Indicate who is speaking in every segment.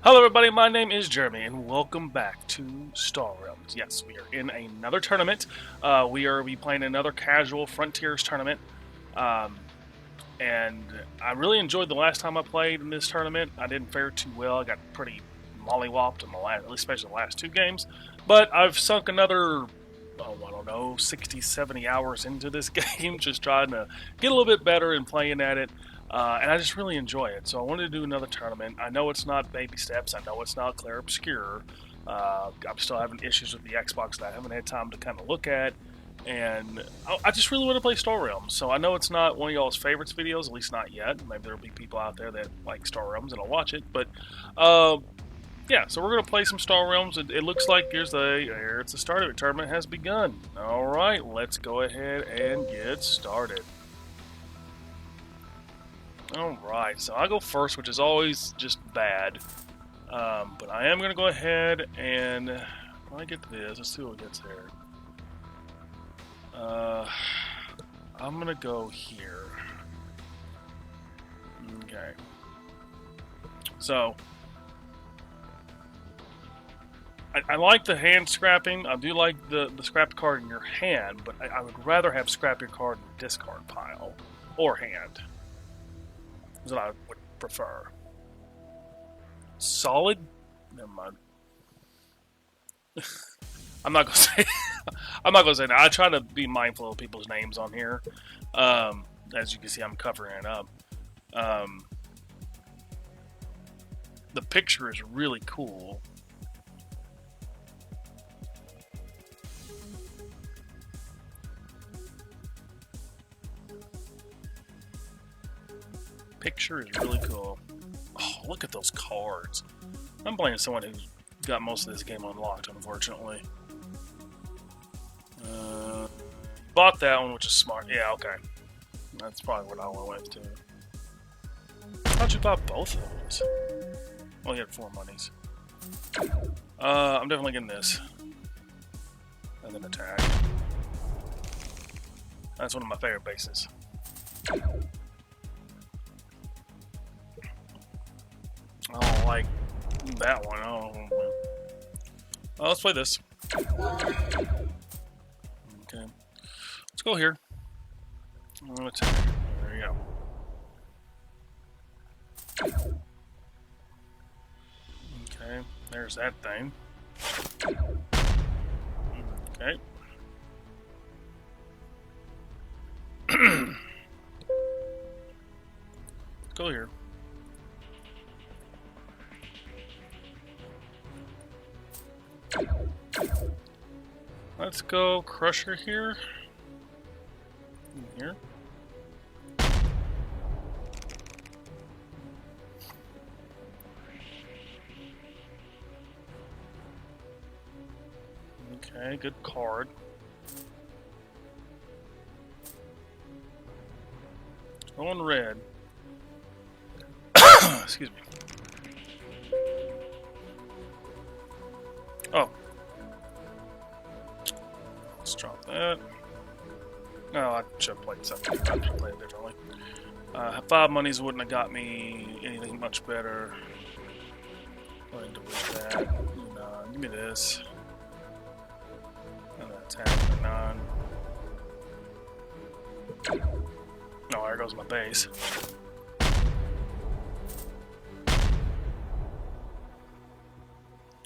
Speaker 1: Hello, everybody. My name is Jeremy, and welcome back to Star Realms. Yes, we are in another tournament. We are playing another casual Frontiers tournament, um, and I really enjoyed the last time I played in this tournament. I didn't fare too well. I got pretty mollywopped in the last, especially the last two games. But I've sunk another, I don't know, 60, 70 hours into this game, just trying to get a little bit better and playing at it. And I just really enjoy it. So I wanted to do another tournament. I know it's not baby steps. I know it's not Clair Obscure. I'm still having issues with the Xbox that I haven't had time to kind of look at. And I just really want to play Star Realms. So I know it's not one of y'all's favorites videos, at least not yet. Maybe there'll be people out there that like Star Realms and I'll watch it. But yeah, so we're going to play some Star Realms. It looks like it's the start of it. Tournament has begun. All right, let's go ahead and get started. Alright, so I go first, which is always just bad. But I am going to go ahead and when I get to this, let's see what gets there. I'm going to go here. Okay. So, I like the hand scrapping. I do like the scrapped card in your hand, but I would rather have scrap your card in the discard pile or hand. Is what I would prefer. Solid? Never mind. I'm not gonna say. I'm not gonna say that. I try to be mindful of people's names on here. As you can see, I'm covering it up. The picture is really cool. Picture is really cool. Oh, look at those cards. I'm playing someone who's got most of this game unlocked, unfortunately. Bought that one, which is smart. Yeah, okay. That's probably what I went with, too. How'd you buy both of those? Well, you had 4 monies. I'm definitely getting this. And then attack. That's one of my favorite bases. I don't like that one. Let's play this. Okay. Let's go here. I'm gonna attack. There you go. Okay. There's that thing. Okay. Let's go here. Let's go Crusher here. Here. Okay, good card. Going red. Excuse me. Oh. Let's drop that. No, I should have played something. I should have played it differently. 5 monies wouldn't have got me anything much better. Going to lose that. Give me this. And attack for 9. No, there goes my base.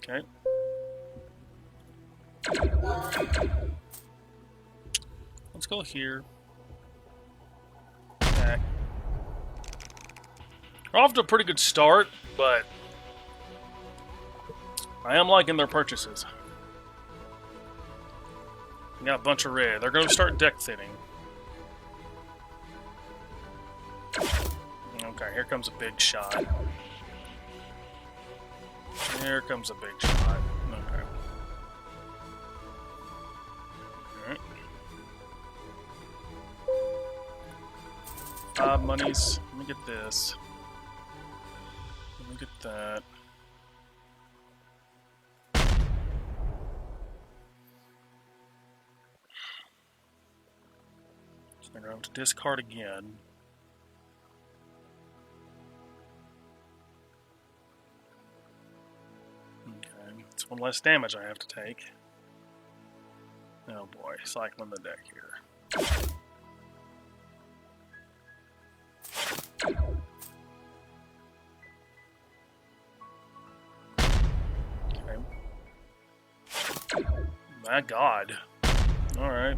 Speaker 1: Okay. Let's go here. Attack. We're off to a pretty good start, but I am liking their purchases. We got a bunch of red. They're going to start deck thinning. Okay, here comes a big shot. Here comes a big shot. Okay. Alright. 5 monies. Let me get this. Let me get that. So I'm going to discard again. one less damage I have to take. Oh boy, cycling the deck here. Okay. My God. Alright.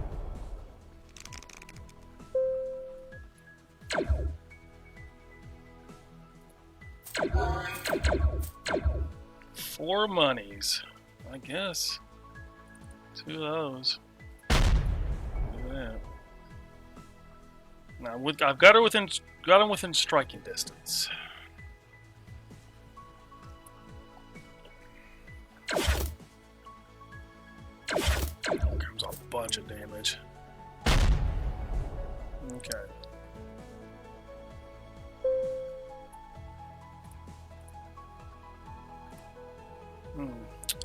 Speaker 1: Four monies. I guess. Two of those. Look at that. Now I've got him within striking distance. Comes a bunch of damage. Okay.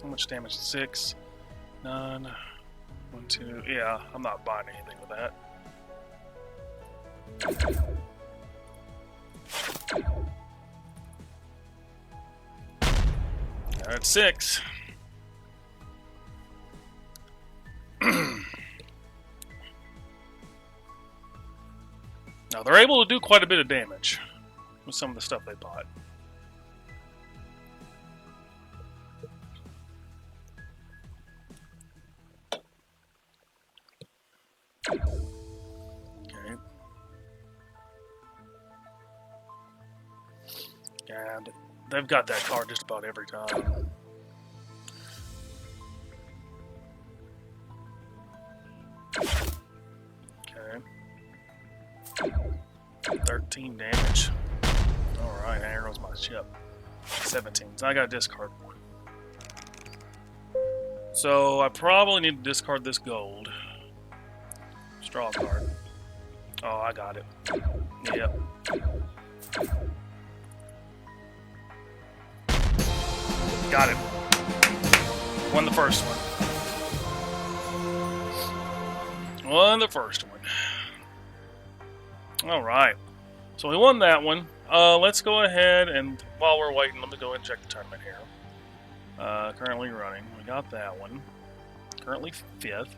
Speaker 1: How much damage? 6, 9, 1, 2. Yeah, I'm not buying anything with that. That's 6. Now they're able to do quite a bit of damage with some of the stuff they bought. Okay. And they've got that card just about every time. Okay. 13 damage. Alright, there goes my ship. 17. So I gotta discard one. So I probably need to discard this gold. Straw card. Oh, I got it. Yep. Got it. Won the first one. Won the first one. Alright. So we won that one. Let's go ahead and, while we're waiting, let me go and check the tournament here. Currently running. We got that one. Currently 5th.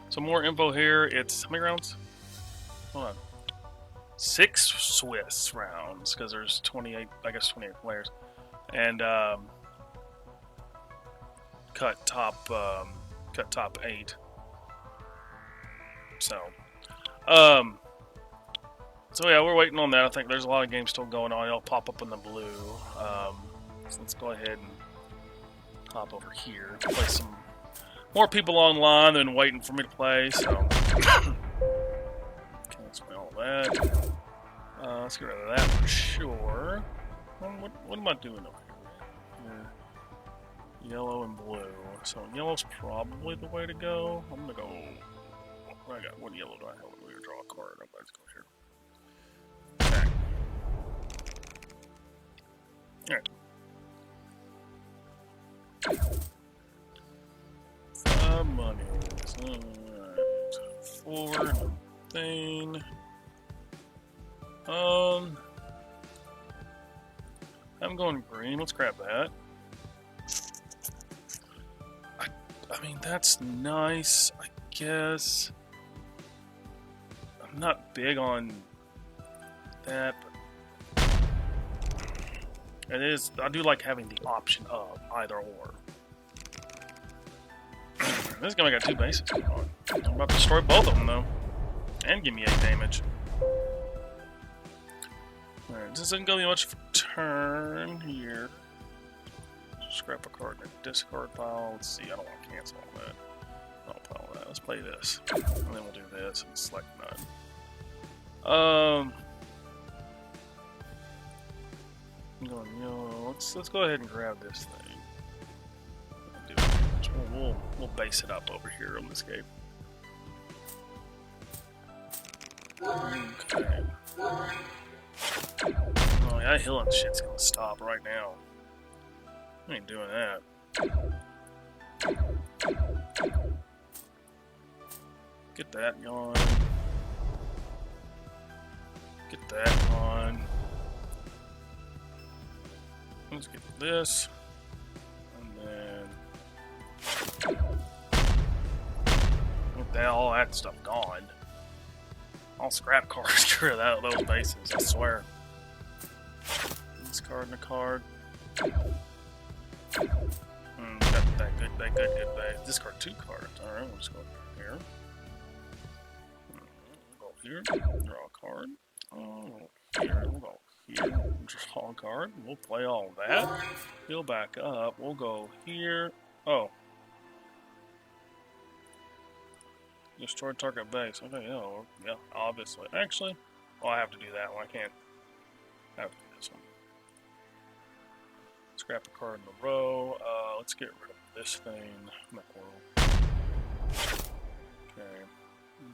Speaker 1: Some more info here. It's, how many rounds? Hold on. 6 Swiss rounds, because there's 28, I guess 28 players. And, cut top 8. So yeah, we're waiting on that. I think there's a lot of games still going on. It'll pop up in the blue. So let's go ahead and hop over here to play some more people online than waiting for me to play. So okay, let's play all that. Let's get rid of that for sure. What am I doing over here? Yellow and blue. So yellow's probably the way to go. I'm gonna go. What yellow do I have? We're gonna draw a card. Let's go here. Okay. Alright. Money. Alright. 4 thing. I'm going green. Let's grab that. I mean, that's nice, I guess. I'm not big on that, but it is. I do like having the option of either or. This guy got 2 bases going on. I'm about to destroy both of them though, and give me 8 damage. Alright, this isn't gonna be much of a turn here. Scrap a card in a discard pile. Let's see, I don't want to cancel all that. I'll pile that. Let's play this. And then we'll do this and select none. I'm going, you know, let's go ahead and grab this thing. Do it. We'll base it up over here on this game. Okay. Oh, that healing shit's gonna stop right now. I ain't doing that. Get that going. Get that on. Let's get this. And then all that stuff gone. I'll scrap cards, get rid of those bases, I swear. This card and a card. That good base. Discard 2 cards. Alright, we'll just go here. We'll go here, draw a card. We'll go here, draw a card. We'll play all that. Heal back up. We'll go here. Oh. Destroy target base. Okay, yeah, obviously. Actually, I have to do that one. I can't. I have to do this one. Scrap a card in a row. Let's get rid of this thing. Okay.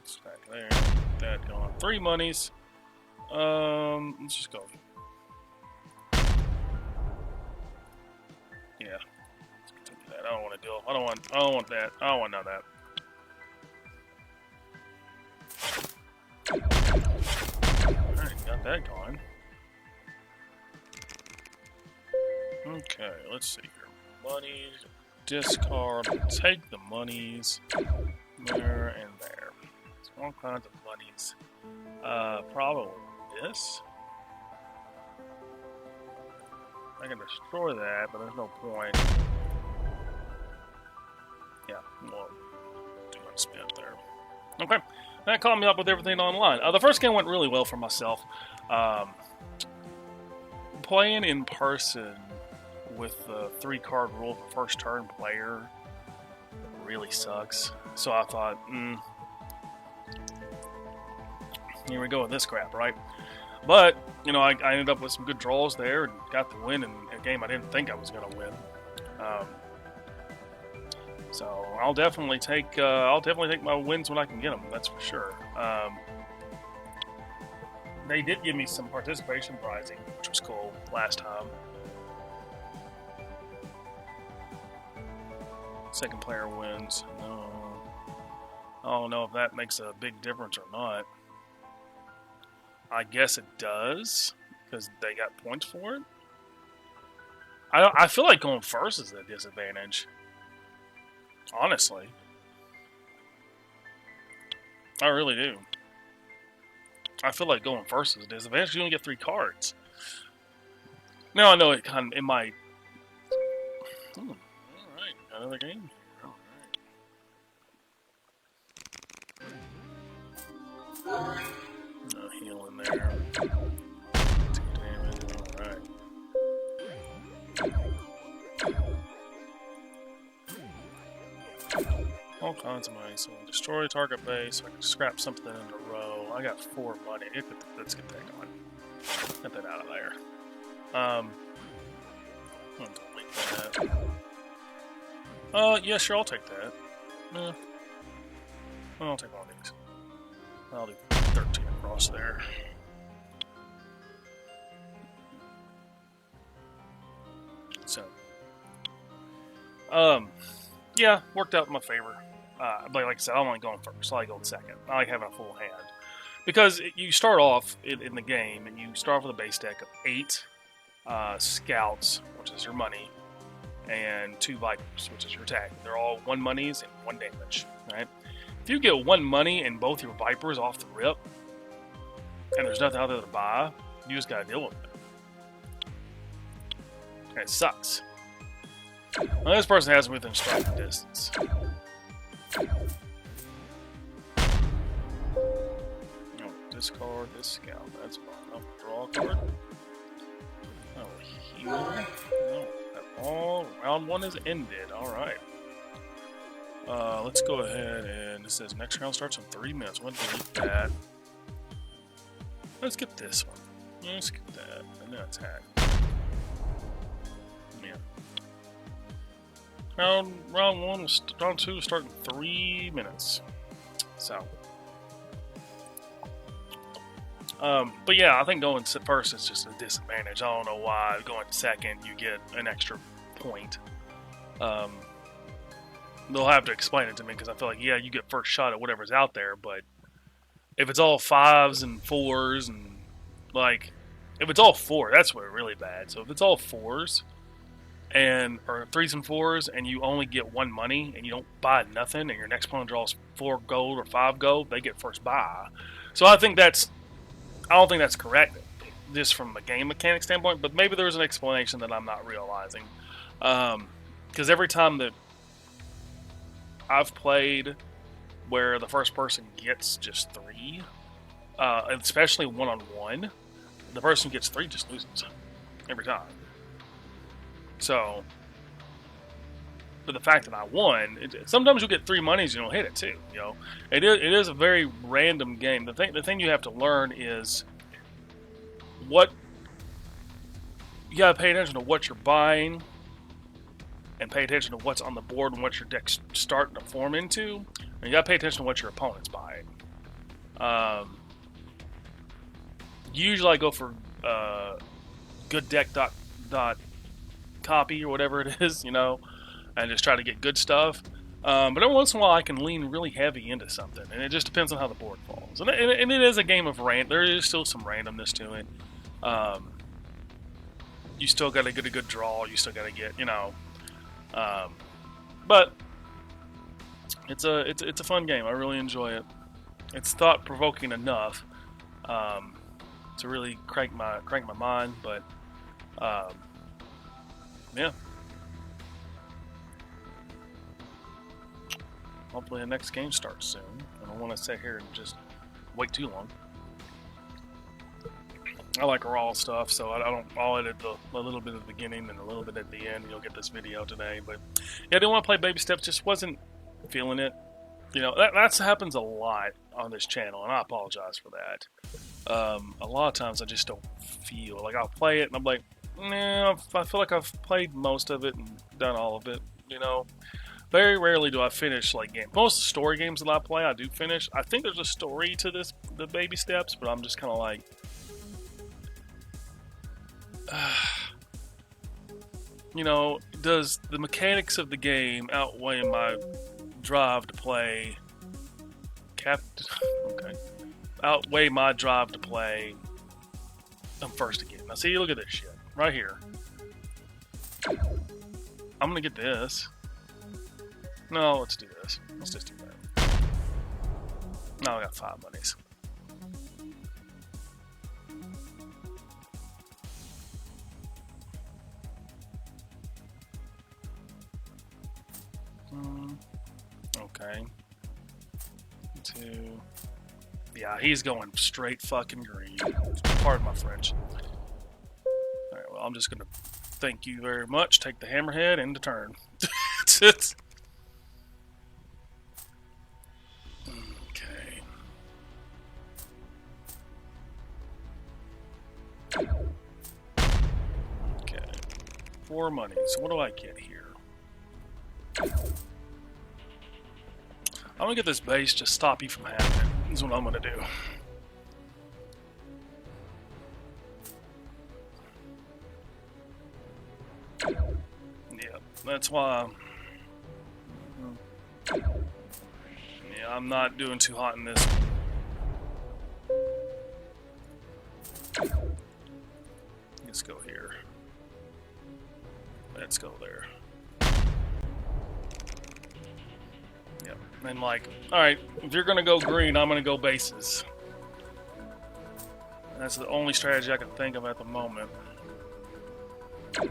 Speaker 1: Stack there. That gone. 3 monies. Let's just go. Yeah. Let's continue that. I don't want to deal. I don't want that. I don't want none of that. Alright, got that going. Okay, let's see here. Monies, discard, take the monies, there and there. So all kinds of monies. Probably this. I can destroy that, but there's no point. Yeah, well, do unspent there. Okay, that caught me up with everything online. The first game went really well for myself. Playing in person with the 3-card rule for first turn player really sucks. So I thought, here we go with this crap, right? But, I ended up with some good draws there and got the win in a game I didn't think I was going to win. So I'll definitely take my wins when I can get them. That's for sure. They did give me some participation prizing, which was cool last time. Second player wins. No, I don't know if that makes a big difference or not. I guess it does because they got points for it. I feel like going first is a disadvantage. Honestly, I really do. I feel like going first is a disadvantage. You only get 3 cards. Now I know it might. All right, another game. All right. No healing there. 2 damage. All right. All kinds of money. So destroy target base. So I can scrap something in a row. I got 4 money. Let's get that going. Get that out of there. I'm gonna delete that. Yeah, sure, I'll take that. I'll take all these. I'll do 13 across there. So, yeah, worked out in my favor. But like I said, I don't like going first. I like going second. I like having a full hand. Because you start off in the game, and you start off with a base deck of 8 scouts, which is your money, and 2 vipers, which is your attack. They're all 1 monies and 1 damage, right? If you get 1 money and both your vipers off the rip, and there's nothing out there to buy, you just gotta deal with it. And it sucks. Now, this person has me within striking distance. Discard this scout. That's fine. I'll draw a card. Oh, heal. No, all round 1 is ended. All right. Let's go ahead and it says next round starts in 3 minutes. We'll delete that. Let's get this one. Let's get that. And then attack. Yeah. Round 2 will start in 3 minutes. So. But yeah, I think going first is just a disadvantage. I don't know why. Going second, you get an extra point. They'll have to explain it to me because I feel like, yeah, you get first shot at whatever's out there, but if it's all 5s and 4s and, like, if it's all 4, that's where it's really bad. So if it's all 4s and or threes and fours, and you only get one money, and you don't buy nothing, and your next opponent draws 4 gold or 5 gold, they get first buy. So I don't think that's correct, just from a game mechanic standpoint. But maybe there's an explanation that I'm not realizing. Because every time that I've played where the first person gets just 3, especially one-on-one, the person who gets 3 just loses every time. So, but the fact that I won, sometimes you'll get 3 monies and you'll hit it too. You know, it is a very random game. The thing you have to learn is what you gotta pay attention to what you're buying, and pay attention to what's on the board and what your deck's starting to form into. And you gotta pay attention to what your opponent's buying. Usually I go for good deck dot copy or whatever it is, you know, and just try to get good stuff. But every once in a while I can lean really heavy into something, and it just depends on how the board falls. And it is a game of there is still some randomness to it. You still got to get a good draw. You still got to get, you know. But it's a fun game. I really enjoy it. It's thought provoking enough to really crank my mind. But yeah. Hopefully the next game starts soon. I don't want to sit here and just wait too long. I like raw stuff, so I'll edit a little bit at the beginning and a little bit at the end. You'll get this video today, but yeah, I didn't want to play baby steps. Just wasn't feeling it. You know, that happens a lot on this channel, and I apologize for that. A lot of times I just don't feel like I'll play it, and I'm like, nah, I feel like I've played most of it and done all of it. You know, very rarely do I finish like games. Most story games that I play, I do finish. I think there's a story to the baby steps, but I'm just kind of like. You know, does the mechanics of the game outweigh my drive to play outweigh my drive to play first again? Now see, look at this shit right here. I'm gonna get this. No, let's do this. Let's just do that. Now I got 5 monies. Okay. 2. Yeah, he's going straight fucking green. Pardon my French. Alright, well, I'm just gonna thank you very much. Take the hammerhead and the turn. Okay. Okay. 4 monies. What do I get here? I'm gonna get this base to stop you from happening. Is what I'm gonna do. Yeah, that's why. Yeah, I'm not doing too hot in this one. Let's go here. Let's go there. Yep. And like, alright, if you're gonna go green, I'm gonna go bases. That's the only strategy I can think of at the moment. Okay.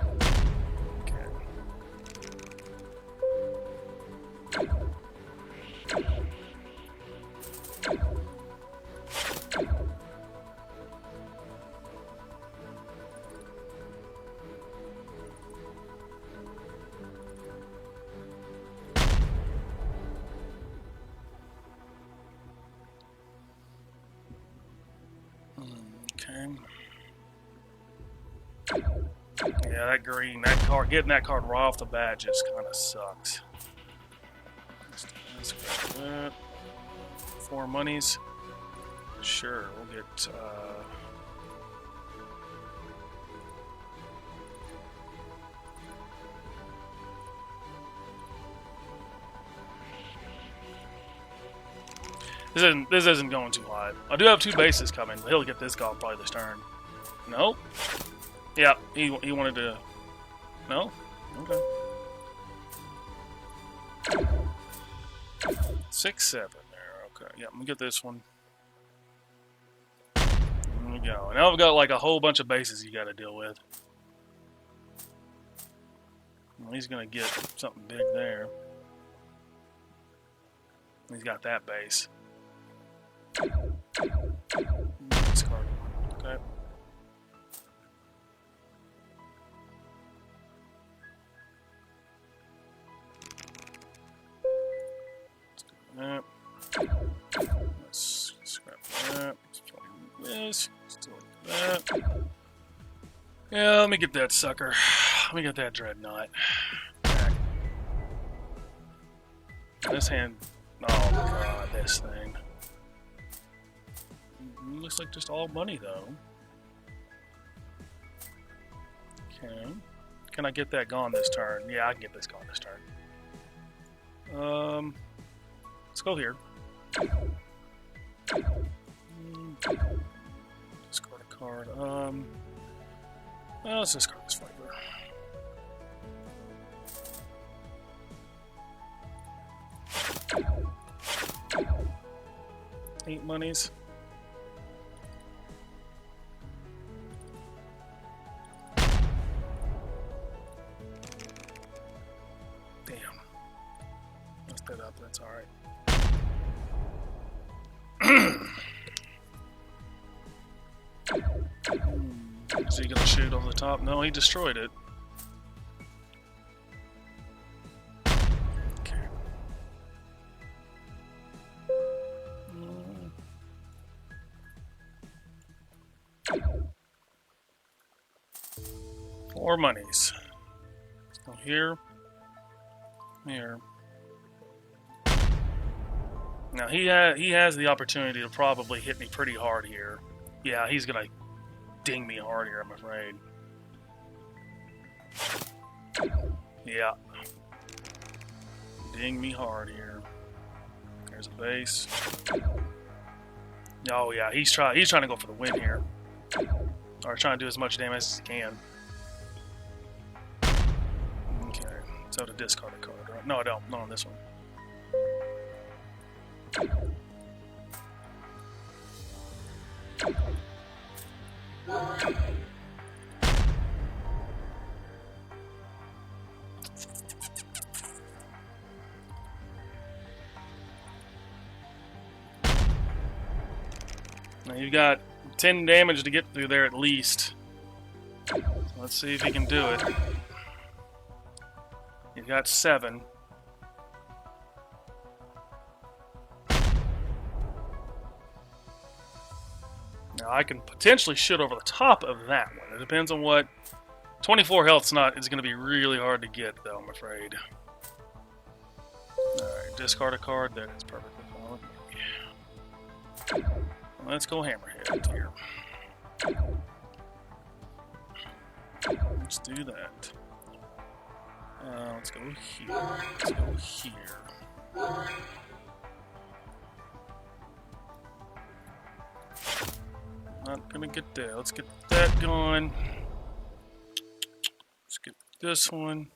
Speaker 1: Yeah, that green, that card, getting that card right off the bat just kind of sucks. Let's grab that. 4 monies. Sure, we'll get. This isn't going too hot. I do have 2 bases coming. He'll get this gone probably this turn. Nope. Yeah, he wanted to. No. Okay. 6, 7 there. Okay. Yeah, I'm gonna get this one. There we go. Now I've got like a whole bunch of bases you got to deal with. Well, he's gonna get something big there. He's got that base. Discard. Okay. That. Let's scrap that. Let's delete that. Yeah, let me get that sucker. Let me get that dreadnought. Back. This hand. Oh god, this thing. Looks like just all money though. Okay. Can I get that gone this turn? Yeah, I can get this gone this turn. Let's go here. Discard a card. Well, let's discard this flavor. Eight monies. Damn. Messed that up. That's all right. Is he gonna shoot over the top? No, he destroyed it. Okay. 4 monies. So here. Here. Now he has the opportunity to probably hit me pretty hard here. Yeah, he's gonna ding me hard here, I'm afraid. Yeah. Ding me hard here. There's a base. Oh yeah, he's trying to go for the win here. Or trying to do as much damage as he can. Okay. So to discard a card, right? No, I don't. Not on this one. Now you've got 10 damage to get through there at least. So let's see if he can do it. You've got 7. Now I can potentially shoot over the top of that one. It depends on what. 24 health's not. It's going to be really hard to get, though, I'm afraid. Alright, discard a card. That is perfectly fine. Let's go hammerhead here. Let's do that. Let's go here. Let's go here. Not gonna get that. Let's get that going. Let's get this one.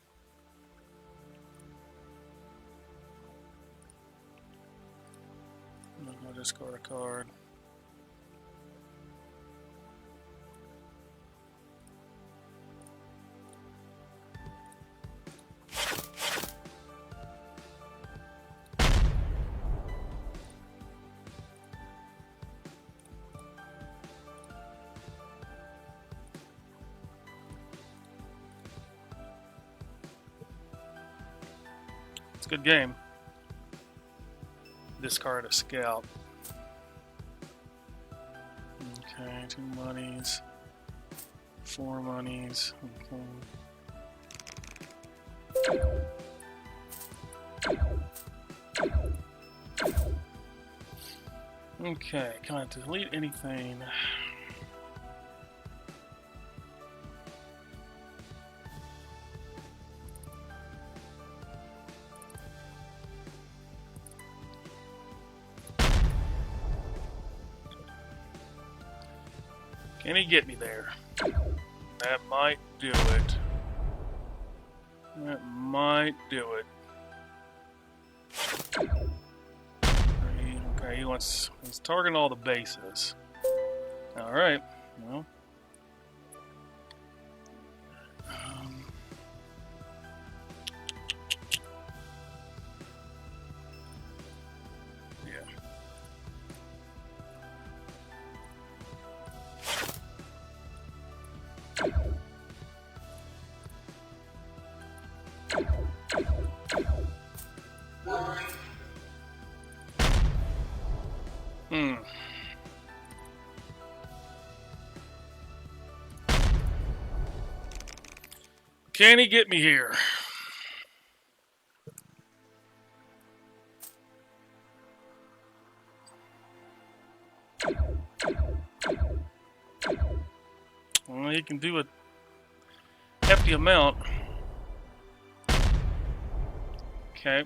Speaker 1: I'm gonna discard a card. It's a good game. Discard a scout. Okay, 2 monies. 4 monies. Okay, can I delete anything? Can he get me there? That might do it. That might do it. Okay, he's targeting all the bases. Alright, well. Yeah. Can he get me here? Well, he can do a hefty amount. Okay.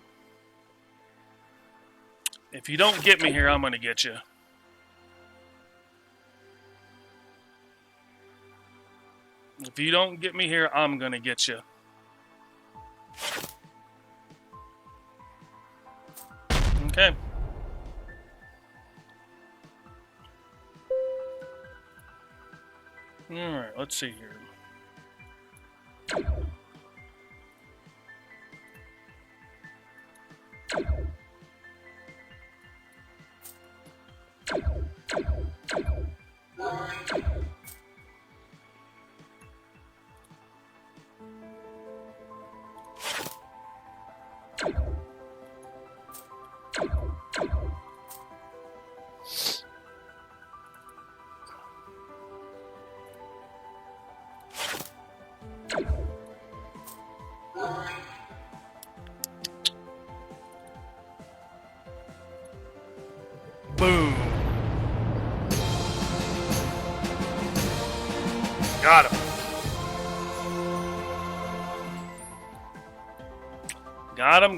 Speaker 1: If you don't get me here, I'm going to get you. If you don't get me here, I'm going to get you. Okay. Alright, let's see here. Boom. Got him.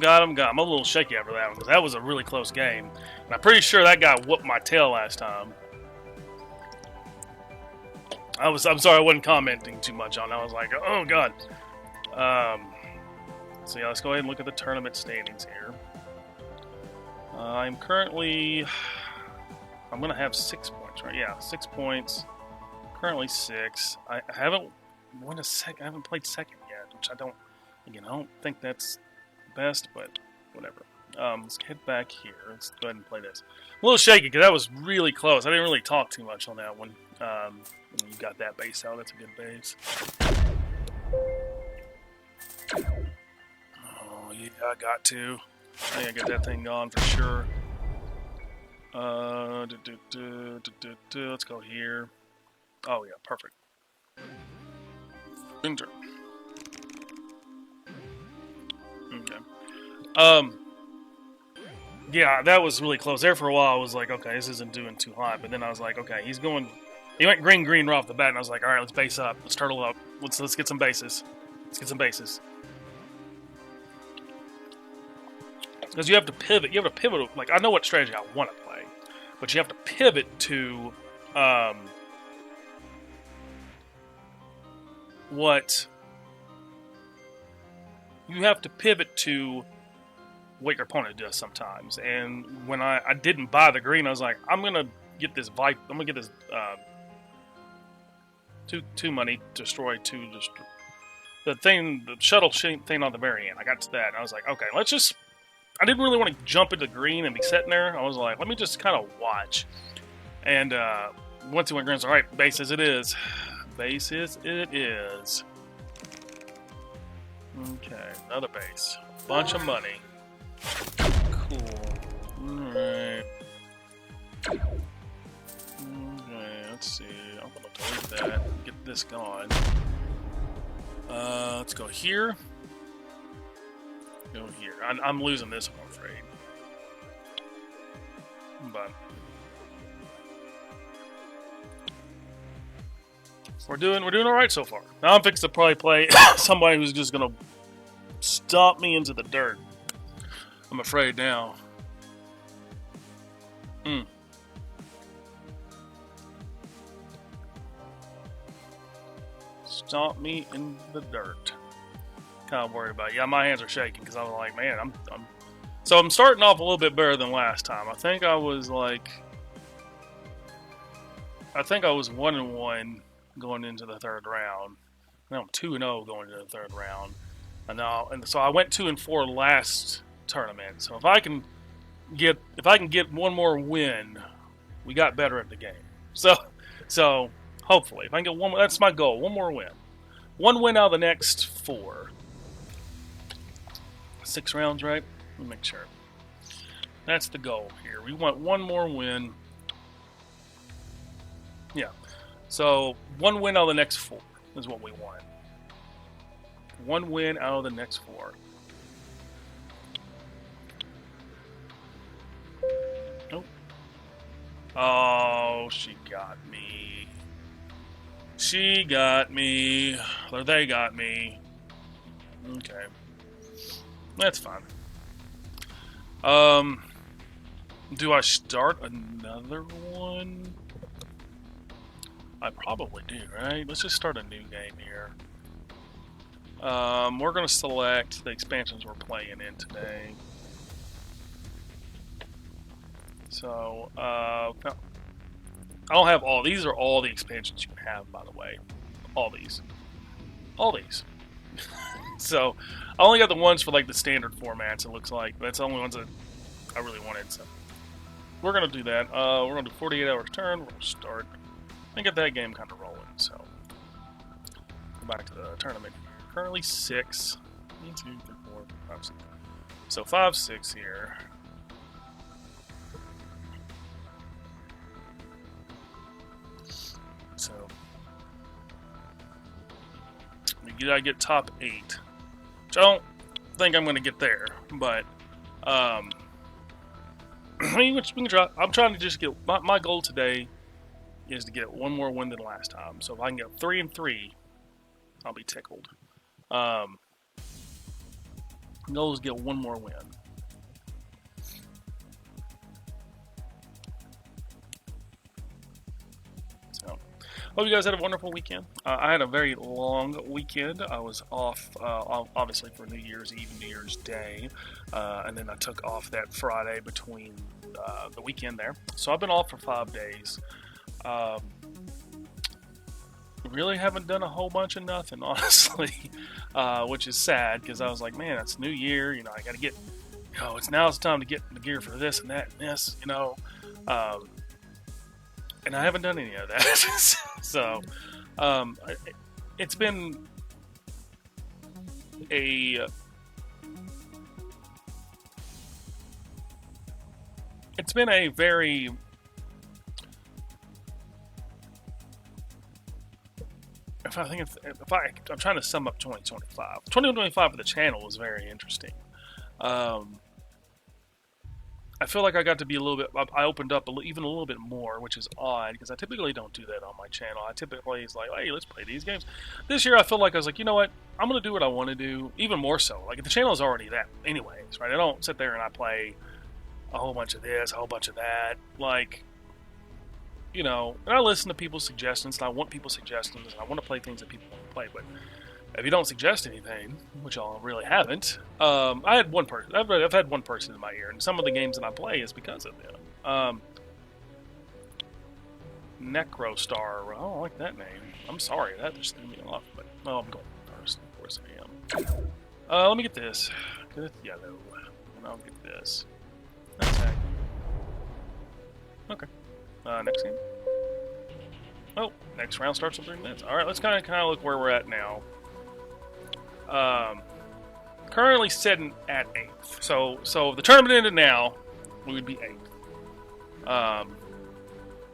Speaker 1: Got him. I'm a little shaky after that one because that was a really close game. And I'm pretty sure that guy whooped my tail last time. I'm sorry I wasn't commenting too much on it. I was like, oh god. So yeah, let's go ahead and look at the tournament standings here. I'm currently... I'm going to have 6 points, right? Yeah, 6 points. Currently 6. I haven't won a second. I haven't played second yet, which I don't think that's best, but whatever. Let's head back here. Let's go ahead and play this. A little shaky because that was really close. I didn't really talk too much on that one. You got that base out. That's a good base. Oh, yeah, I got to. I gotta get that thing gone for sure. Let's go here. Oh, yeah, perfect. Enter. Okay. Yeah, that was really close. There for a while, I was like, okay, this isn't doing too hot. But then I was like, okay, he went green right off the bat, and I was like, all right, let's base up. Let's turtle up. Let's get some bases. Because you have to pivot. You have to pivot. Like, I know what strategy I want to play, but you have to pivot to what your opponent does sometimes. And when I didn't buy the green, I was like, I'm gonna get this two money destroy the shuttle thing on the very end. I got to that, and I was like, okay, I didn't really want to jump into the green and be sitting there. I was like, let me just kind of watch. And once he went green, I was like, all right, bases it is. Bases it is. Okay, another base. Bunch of money. Cool. Alright. Okay, let's see. I'm gonna delete that. Get this going. Let's go here. Go here. I'm losing this one, I'm afraid. But we're doing all right so far. Now I'm fixing to probably play somebody who's just gonna stomp me into the dirt. I'm afraid now. Stomp me in the dirt. kind of worried about it. Yeah, my hands are shaking because I was like, man, I'm starting off a little bit better than last time. I think I was 1-1 going into the third round. No, I'm 2-0 going into the third round. And so I went 2-4 last tournament. So if I can get one more win, we got better at the game. So hopefully, if I can get one more, that's my goal. One more win. One win out of the next 4. 6 rounds, right? Let me make sure. That's the goal here. We want one more win. Yeah. So 1 win out of the next 4 is what we want. 1 win out of the next 4. Nope. Oh, she got me. She got me. Or they got me. Okay. That's fine. Do I start another one? I probably do, right? Let's just start a new game here. We're going to select the expansions we're playing in today. So, I don't have all. These are all the expansions you can have, by the way. All these. So, I only got the ones for like the standard formats, it looks like. That's the only ones that I really wanted. So, we're going to do that. We're going to do 48 hours turn. We're going to start and get that game kind of rolling. So, go back to the tournament. Currently 6. 1, 2, 3, 4, 5, 6. So 5, 6 here. So we gotta get top 8. Which I don't think I'm gonna get there, but we can try. I'm trying to just get my goal today is to get one more win than last time. So if I can get 3-3, I'll be tickled. Goal is get one more win. So, hope you guys had a wonderful weekend. I had a very long weekend. I was off, obviously, for New Year's Eve and New Year's Day, and then I took off that Friday between the weekend there. So I've been off for 5 days. Really haven't done a whole bunch of nothing, honestly, which is sad because I was like, man, it's New Year, I got to get, it's time to get the gear for this and that and this, and I haven't done any of that. So, it's been a very I'm trying to sum up 2025. 2025 for the channel was very interesting. I feel like I got to be a little bit. I opened up even a little bit more, which is odd because I typically don't do that on my channel. I typically is like, hey, let's play these games. This year, I feel like I was like, you know what? I'm gonna do what I want to do. Even more so, like the channel is already that, anyways, right? I don't sit there and I play a whole bunch of this, a whole bunch of that, like. And I listen to people's suggestions, and I want people's suggestions, and I want to play things that people want to play. But if you don't suggest anything, which I really haven't, I had one person. I've had one person in my ear, and some of the games that I play is because of them. Necrostar. I don't like that name. I'm sorry, that just threw me off. But I'm going first. Of course I am. Let me get this. Get it yellow, and I'll get this. Attack. Okay. Next game. Oh, next round starts in 3 minutes. All right, let's kind of look where we're at now. Currently sitting at 8th. So if the tournament ended now, we would be 8th.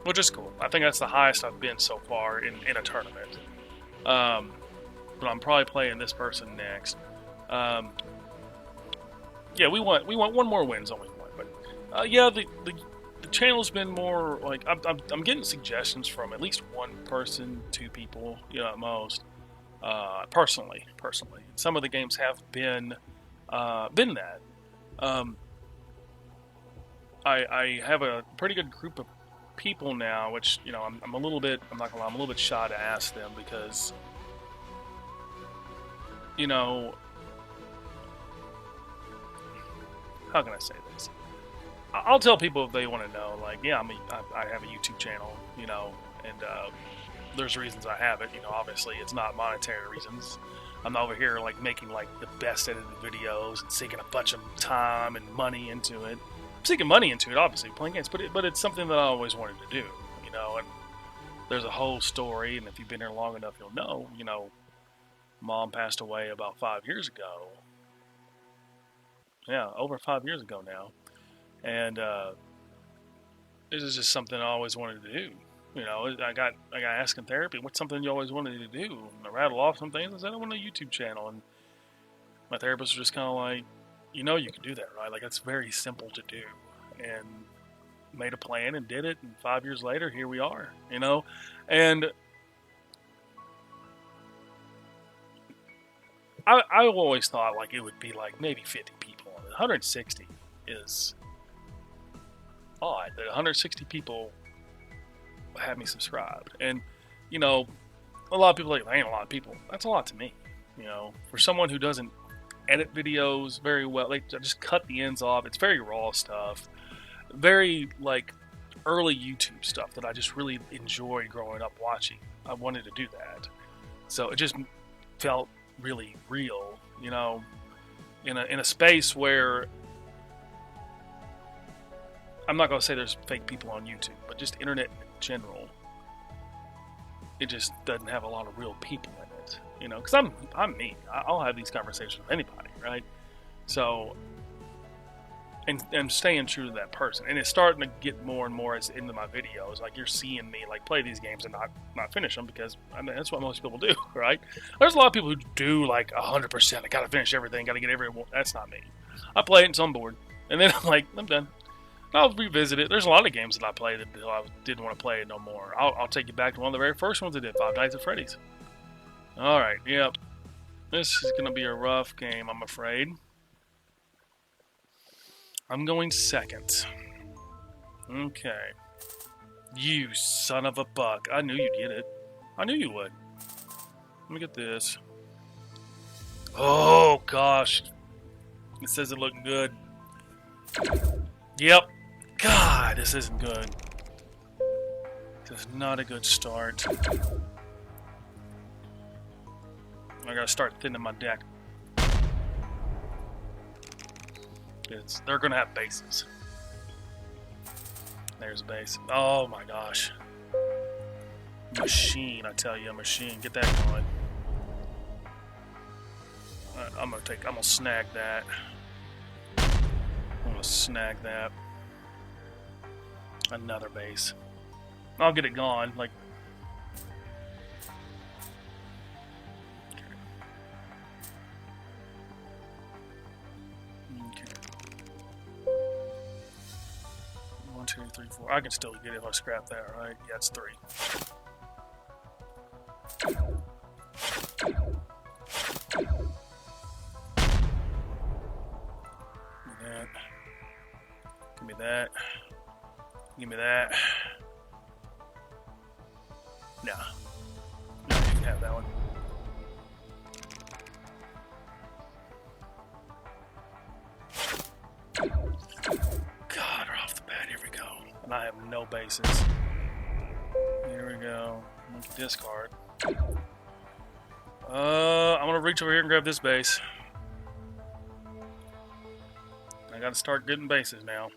Speaker 1: Which is cool. I think that's the highest I've been so far in a tournament. But I'm probably playing this person next. Yeah, we want one more win is all we want. But yeah, the channel's been more like I'm getting suggestions from at least one person, 2 people, at most. Personally, some of the games have been that. I have a pretty good group of people now, which I'm a little bit. I'm not gonna lie, I'm a little bit shy to ask them because how can I say this? I'll tell people if they want to know. Like, yeah, I have a YouTube channel, you know, and there's reasons I have it. You know, obviously it's not monetary reasons. I'm over here like making like the best edited videos and sinking a bunch of time and money into it. I'm sinking money into it, obviously playing games, but it's something that I always wanted to do. You know, and there's a whole story, and if you've been here long enough, you'll know. You know, Mom passed away about 5 years ago. Yeah, over 5 years ago now, and this is just something I always wanted to do. You know, I got asked in therapy, what's something you always wanted to do? And I rattle off some things. I said, I want a YouTube channel. And my therapist was just kind of like, you know, you can do that, right? Like, it's very simple to do. And made a plan and did it. And 5 years later, here we are, you know? And I always thought, like, it would be like maybe 50 people. 160 is odd that 160 people had me subscribed. And, you know, a lot of people are like, ain't a lot of people. That's a lot to me. You know, for someone who doesn't edit videos very well, they just cut the ends off. It's very raw stuff. Very, like, early YouTube stuff that I just really enjoyed growing up watching. I wanted to do that. So it just felt really real, you know, in a space where I'm not going to say there's fake people on YouTube, but just internet in general, it just doesn't have a lot of real people in it, you know, because I'm me. I'll have these conversations with anybody, right? So, and staying true to that person, and it's starting to get more and more as into my videos. Like, you're seeing me like play these games and not finish them, because I mean, that's what most people do, right? There's a lot of people who do like 100%. I got to finish everything. Got to get everyone. That's not me. I play it until I'm bored, and then I'm like, I'm done. I'll revisit it. There's a lot of games that I played that I didn't want to play it no more. I'll take you back to one of the very first ones I did, Five Nights at Freddy's. Alright, yep. This is going to be a rough game, I'm afraid. I'm going second. Okay. You son of a buck. I knew you'd get it. I knew you would. Let me get this. Oh, gosh. It says it looked good. Yep. God, this isn't good. This is not a good start. I gotta start thinning my deck. They're gonna have bases. There's a base. Oh my gosh. Machine, I tell you, a machine. Get that going. I'm gonna snag that. I'm gonna snag that. Another base. I'll get it gone. Like, okay. 1, 2, 3, 4. I can still get it if I scrap that, right? Yeah, it's 3. Give me that. Give me that. No. No, you can have that one. God, right off the bat, here we go. And I have no bases. Here we go. Discard. I'm gonna reach over here and grab this base. I gotta start getting bases now.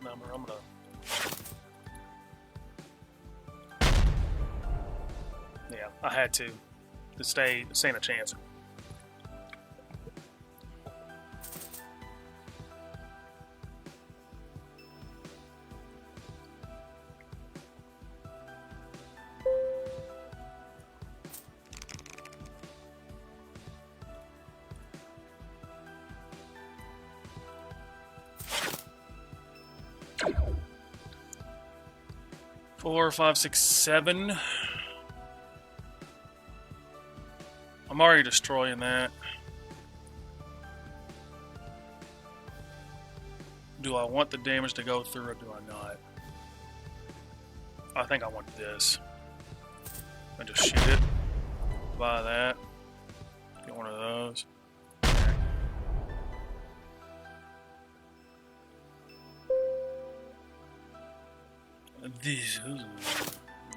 Speaker 1: Number. I'm gonna. Yeah, I had to stand a chance. Four, 5, 6, 7. I'm already destroying that. Do I want the damage to go through or do I not? I think I want this. I just shoot it. Buy that. Get one of those.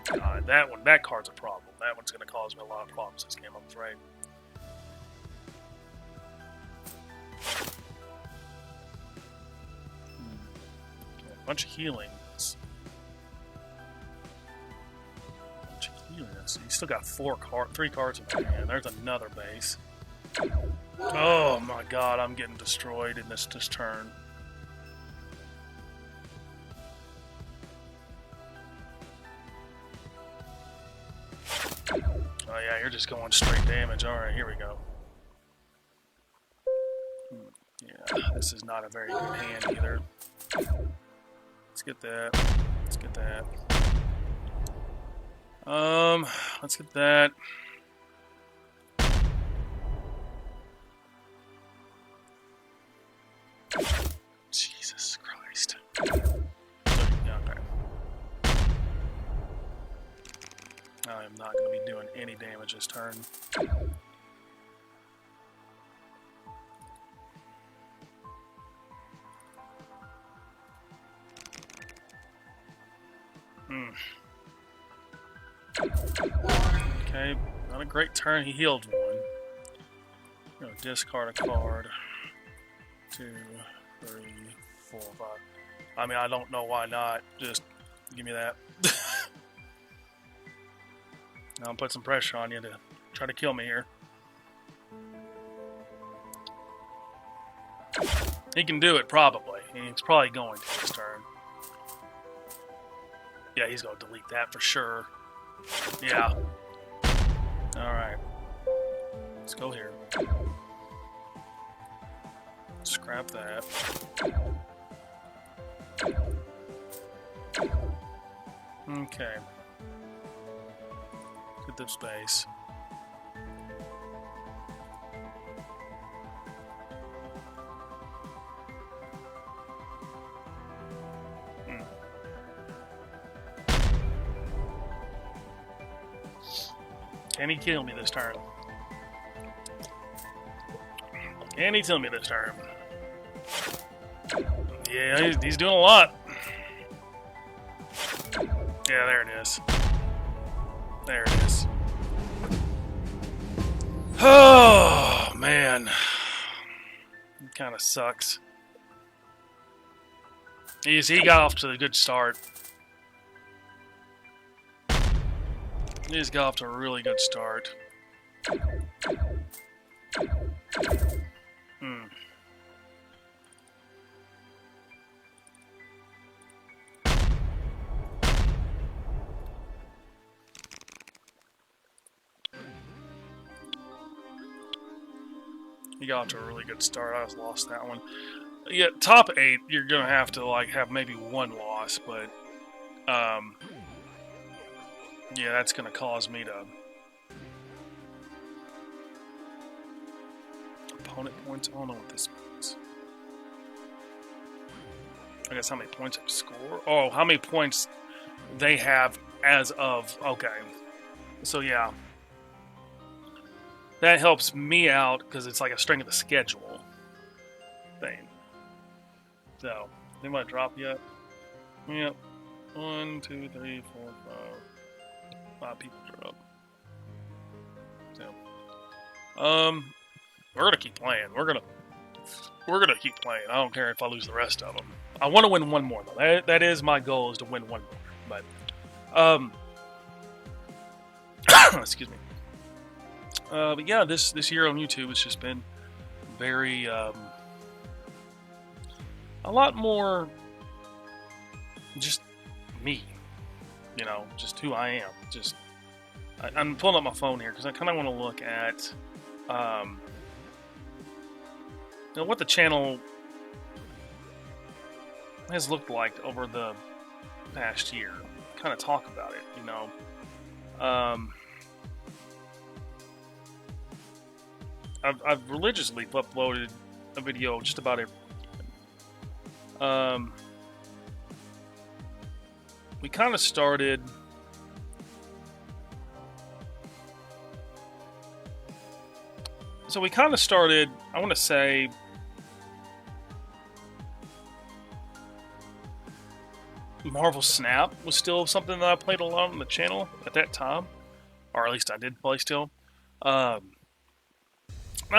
Speaker 1: God, that card's a problem. That one's going to cause me a lot of problems this game, I'm afraid. A bunch of healing. You still got 3 cards in your hand. There's another base. Oh my god, I'm getting destroyed in this turn. Oh yeah, you're just going straight damage. Alright, here we go. Yeah, this is not a very good hand either. Let's get that. Let's get that. Let's get that. Jesus Christ. Yeah, okay. I am not going to be doing any damage this turn. Okay, not a great turn. He healed one. I'm gonna discard a card. 2, 3, 4, 5. I mean, I don't know why not. Just give me that. Now I'm putting some pressure on you to try to kill me here. He can do it, probably. He's probably going to this turn. Yeah, he's going to delete that for sure. Yeah. Alright. Let's go here. Scrap that. Okay. Get this base. Can he kill me this turn? Can he kill me this turn? Yeah, he's doing a lot. Yeah, there it is. There it is. Oh, man. It kind of sucks. He got off to a good start. He just got off to a really good start. He got off to a really good start. I just lost that one. Yeah, top 8, you're gonna have to have maybe one loss, but yeah, that's gonna cause me to opponent points. I don't know what this means. I guess how many points I score. Oh, how many points they have as of. Okay, so yeah. That helps me out because it's like a string of the schedule thing. So, they might drop yet. Yep. 1, 2, 3, 4, 5. 5 people drop. So, we're gonna keep playing. We're gonna keep playing. I don't care if I lose the rest of them. I want to win one more though. That is my goal, is to win one more. But excuse me. But yeah, this year on YouTube has just been very, a lot more just me, just who I am. Just, I'm pulling up my phone here because I kind of want to look at, what the channel has looked like over the past year. Kind of talk about it, I've religiously uploaded a video just about every. We kind of started. So we kind of started. I want to say. Marvel Snap was still something that I played a lot on the channel at that time, or at least I did play still. I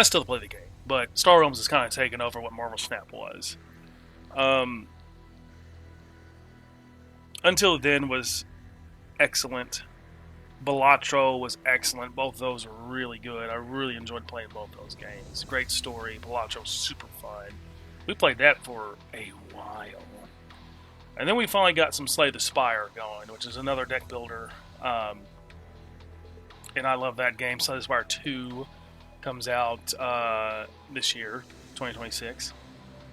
Speaker 1: still play the game, but Star Realms is kind of taken over what Marvel Snap was. Until then was excellent. Balatro was excellent. Both of those were really good. I really enjoyed playing both those games. Great story. Balatro was super fun. We played that for a while. And then we finally got some Slay the Spire going, which is another deck builder. And I love that game. Slay the Spire 2 comes out this year, 2026.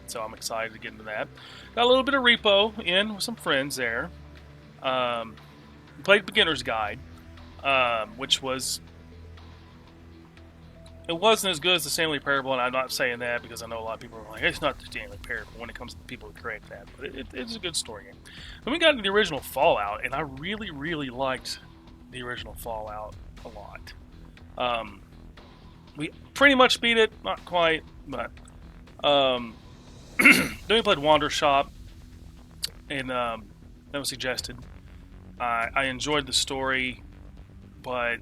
Speaker 1: So I'm excited to get into that. Got a little bit of Repo in with some friends there. Played Beginner's Guide, which was... It wasn't as good as the Stanley Parable, and I'm not saying that because I know a lot of people are like, it's not the Stanley Parable when it comes to the people who create that, but it's a good story game. Then we got into the original Fallout, and I really, really liked the original Fallout a lot. We pretty much beat it, not quite, but then we played Wander Shop, and that was suggested. I enjoyed the story, but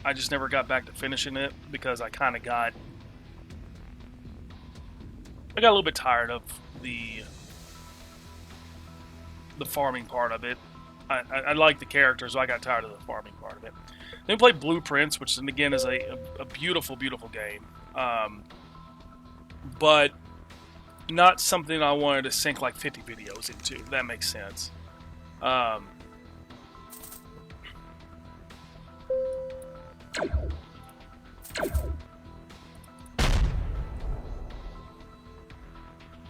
Speaker 1: I just never got back to finishing it because I kind of got a little bit tired of the farming part of it. I like the characters, so I got tired of the farming part of it. Then we played Blueprints, which again is a beautiful, beautiful game, but not something I wanted to sink like 50 videos into. If that makes sense.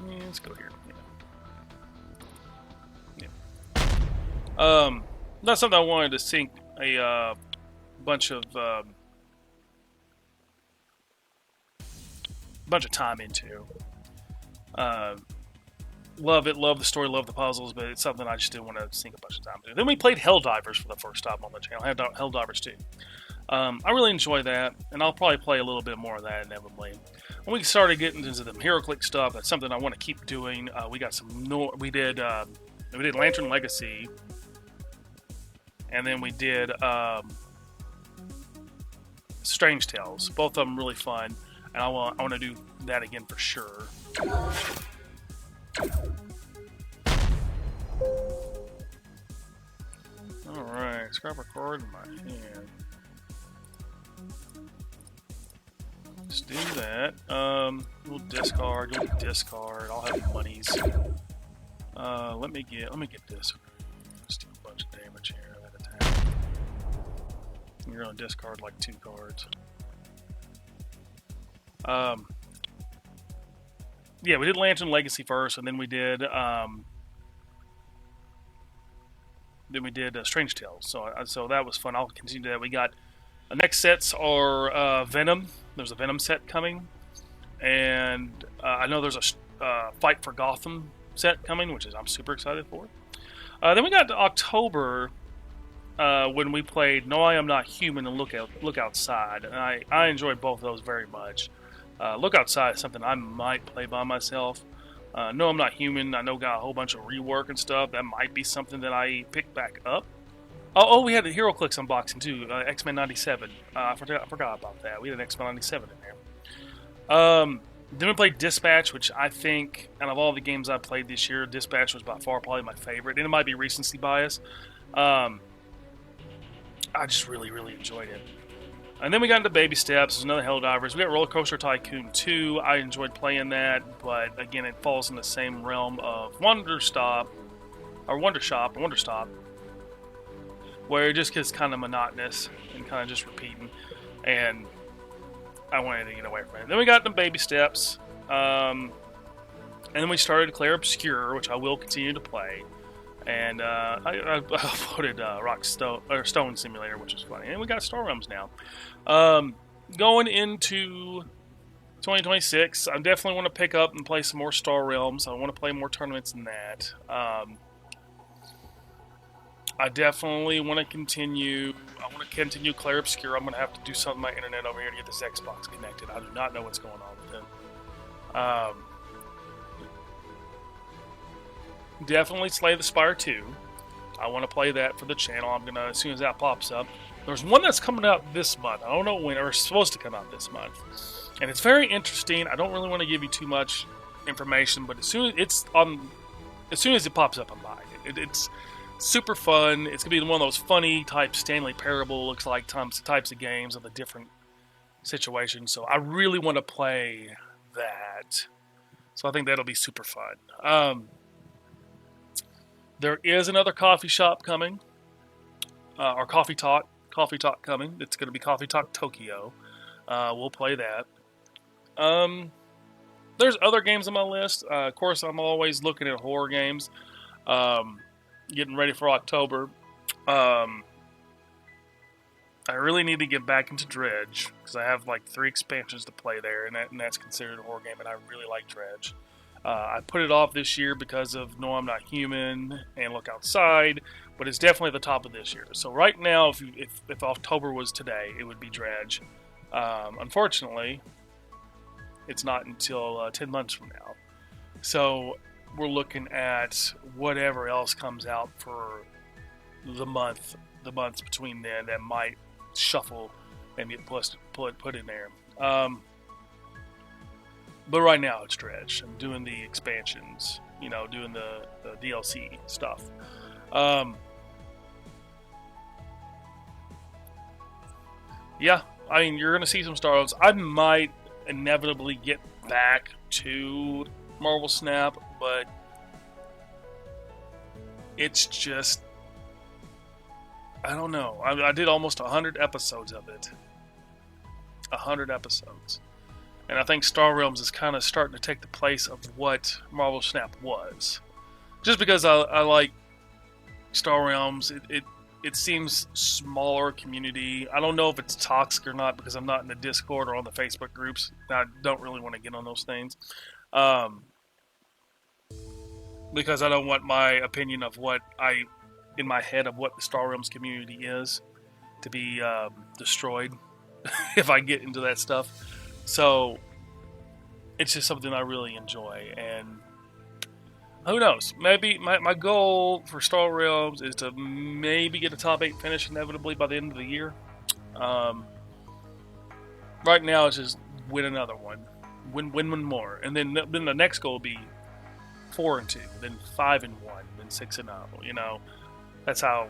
Speaker 1: Let's go here. Yeah. That's something I wanted to sink a bunch of time into. Love it, love the story, love the puzzles, but it's something I just didn't want to sink a bunch of time into. Then we played Helldivers for the first time on the channel. Helldivers 2. I really enjoy that, and I'll probably play a little bit more of that inevitably. When we started getting into the HeroClix stuff, that's something I want to keep doing. We got we did Lantern Legacy, and then we did Strange Tales. Both of them really fun, and I want to do that again for sure. All right, scrap a card in my hand. Let's do that. We'll discard. You'll discard. I'll have monies. Let me get this. Let's do a bunch of damage here. That attack. You're gonna discard like 2 cards. Yeah, we did Lantern Legacy first, and then we did Strange Tales. So that was fun. I'll continue that. We got the next sets are Venom. There's a Venom set coming, and I know there's a Fight for Gotham set coming, which I'm super excited for. Then we got to October when we played No I Am Not Human and Look Outside, and I enjoyed both of those very much. Look Outside is something I might play by myself. No I'm Not Human, I know got a whole bunch of rework and stuff. That might be something that I pick back up. Oh, we had the HeroClix unboxing too. X-Men 97. I forgot about that. We had an X-Men 97 in there. Then we played Dispatch, which I think, out of all the games I played this year, Dispatch was by far probably my favorite. And it might be recency bias. I just really, really enjoyed it. And then we got into Baby Steps. There's another Helldivers. We got Roller Coaster Tycoon 2. I enjoyed playing that, but again, it falls in the same realm of Wonder Stop, where it just gets kind of monotonous and kind of just repeating, and I wanted to get away from it. Then we got the Baby Steps, and then we started Clair Obscure, which I will continue to play, and I uploaded Stone Simulator, which was funny, and we got Star Realms now. Going into 2026, I definitely want to pick up and play some more Star Realms. I want to play more tournaments than that. I definitely want to continue. I want to continue Clair Obscur. I'm going to have to do something with my internet over here to get this Xbox connected. I do not know what's going on with it. Definitely Slay the Spire 2. I want to play that for the channel. I'm gonna, as soon as that pops up. There's one that's coming out this month. I don't know when, or it's supposed to come out this month, and it's very interesting. I don't really want to give you too much information, but as soon as it pops up, I'm buying it. It's super fun. It's gonna be one of those funny type Stanley Parable looks like types of games of the different situations. So I really want to play that. So I think that'll be super fun. There is another coffee shop coming, or coffee talk coming. It's going to be Coffee Talk Tokyo. We'll play that. There's other games on my list. Of course, I'm always looking at horror games. Getting ready for October. I really need to get back into Dredge because I have like 3 expansions to play there, and that's considered a horror game, and I really like Dredge. I put it off this year because of No, I'm Not Human and Look Outside, but it's definitely at the top of this year. So right now, if October was today, it would be Dredge. Unfortunately, it's not until 10 months from now. So we're looking at whatever else comes out for the months between then that might shuffle and get put in there. But right now it's Dredge. I'm doing the expansions, doing the DLC stuff. Yeah, I mean, you're going to see some Star Wars. I might inevitably get back to Marvel Snap, but it's just, I don't know. I did almost 100 episodes of it. 100 episodes. And I think Star Realms is kind of starting to take the place of what Marvel Snap was. Just because I like Star Realms, it seems smaller community. I don't know if it's toxic or not because I'm not in the Discord or on the Facebook groups. I don't really want to get on those things. Because I don't want my opinion of in my head of what the Star Realms community is to be destroyed if I get into that stuff. So it's just something I really enjoy, and who knows? Maybe my goal for Star Realms is to maybe get a top 8 finish inevitably by the end of the year. Right now it's just win another one, win one more, and then the next goal will be 4-2, then 5-1, then 6-0. That's how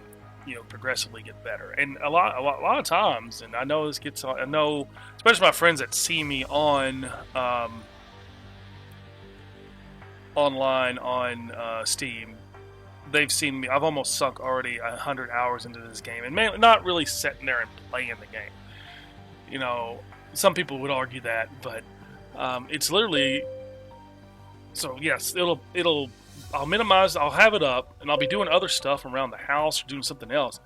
Speaker 1: progressively get better. And a lot of times, and I know this gets on. I know, especially my friends that see me on online on Steam, they've seen me. I've almost sunk already 100 hours into this game, and not really sitting there and playing the game. Some people would argue that, but it's literally. So yes, I'll minimize. I'll have it up, and I'll be doing other stuff around the house or doing something else,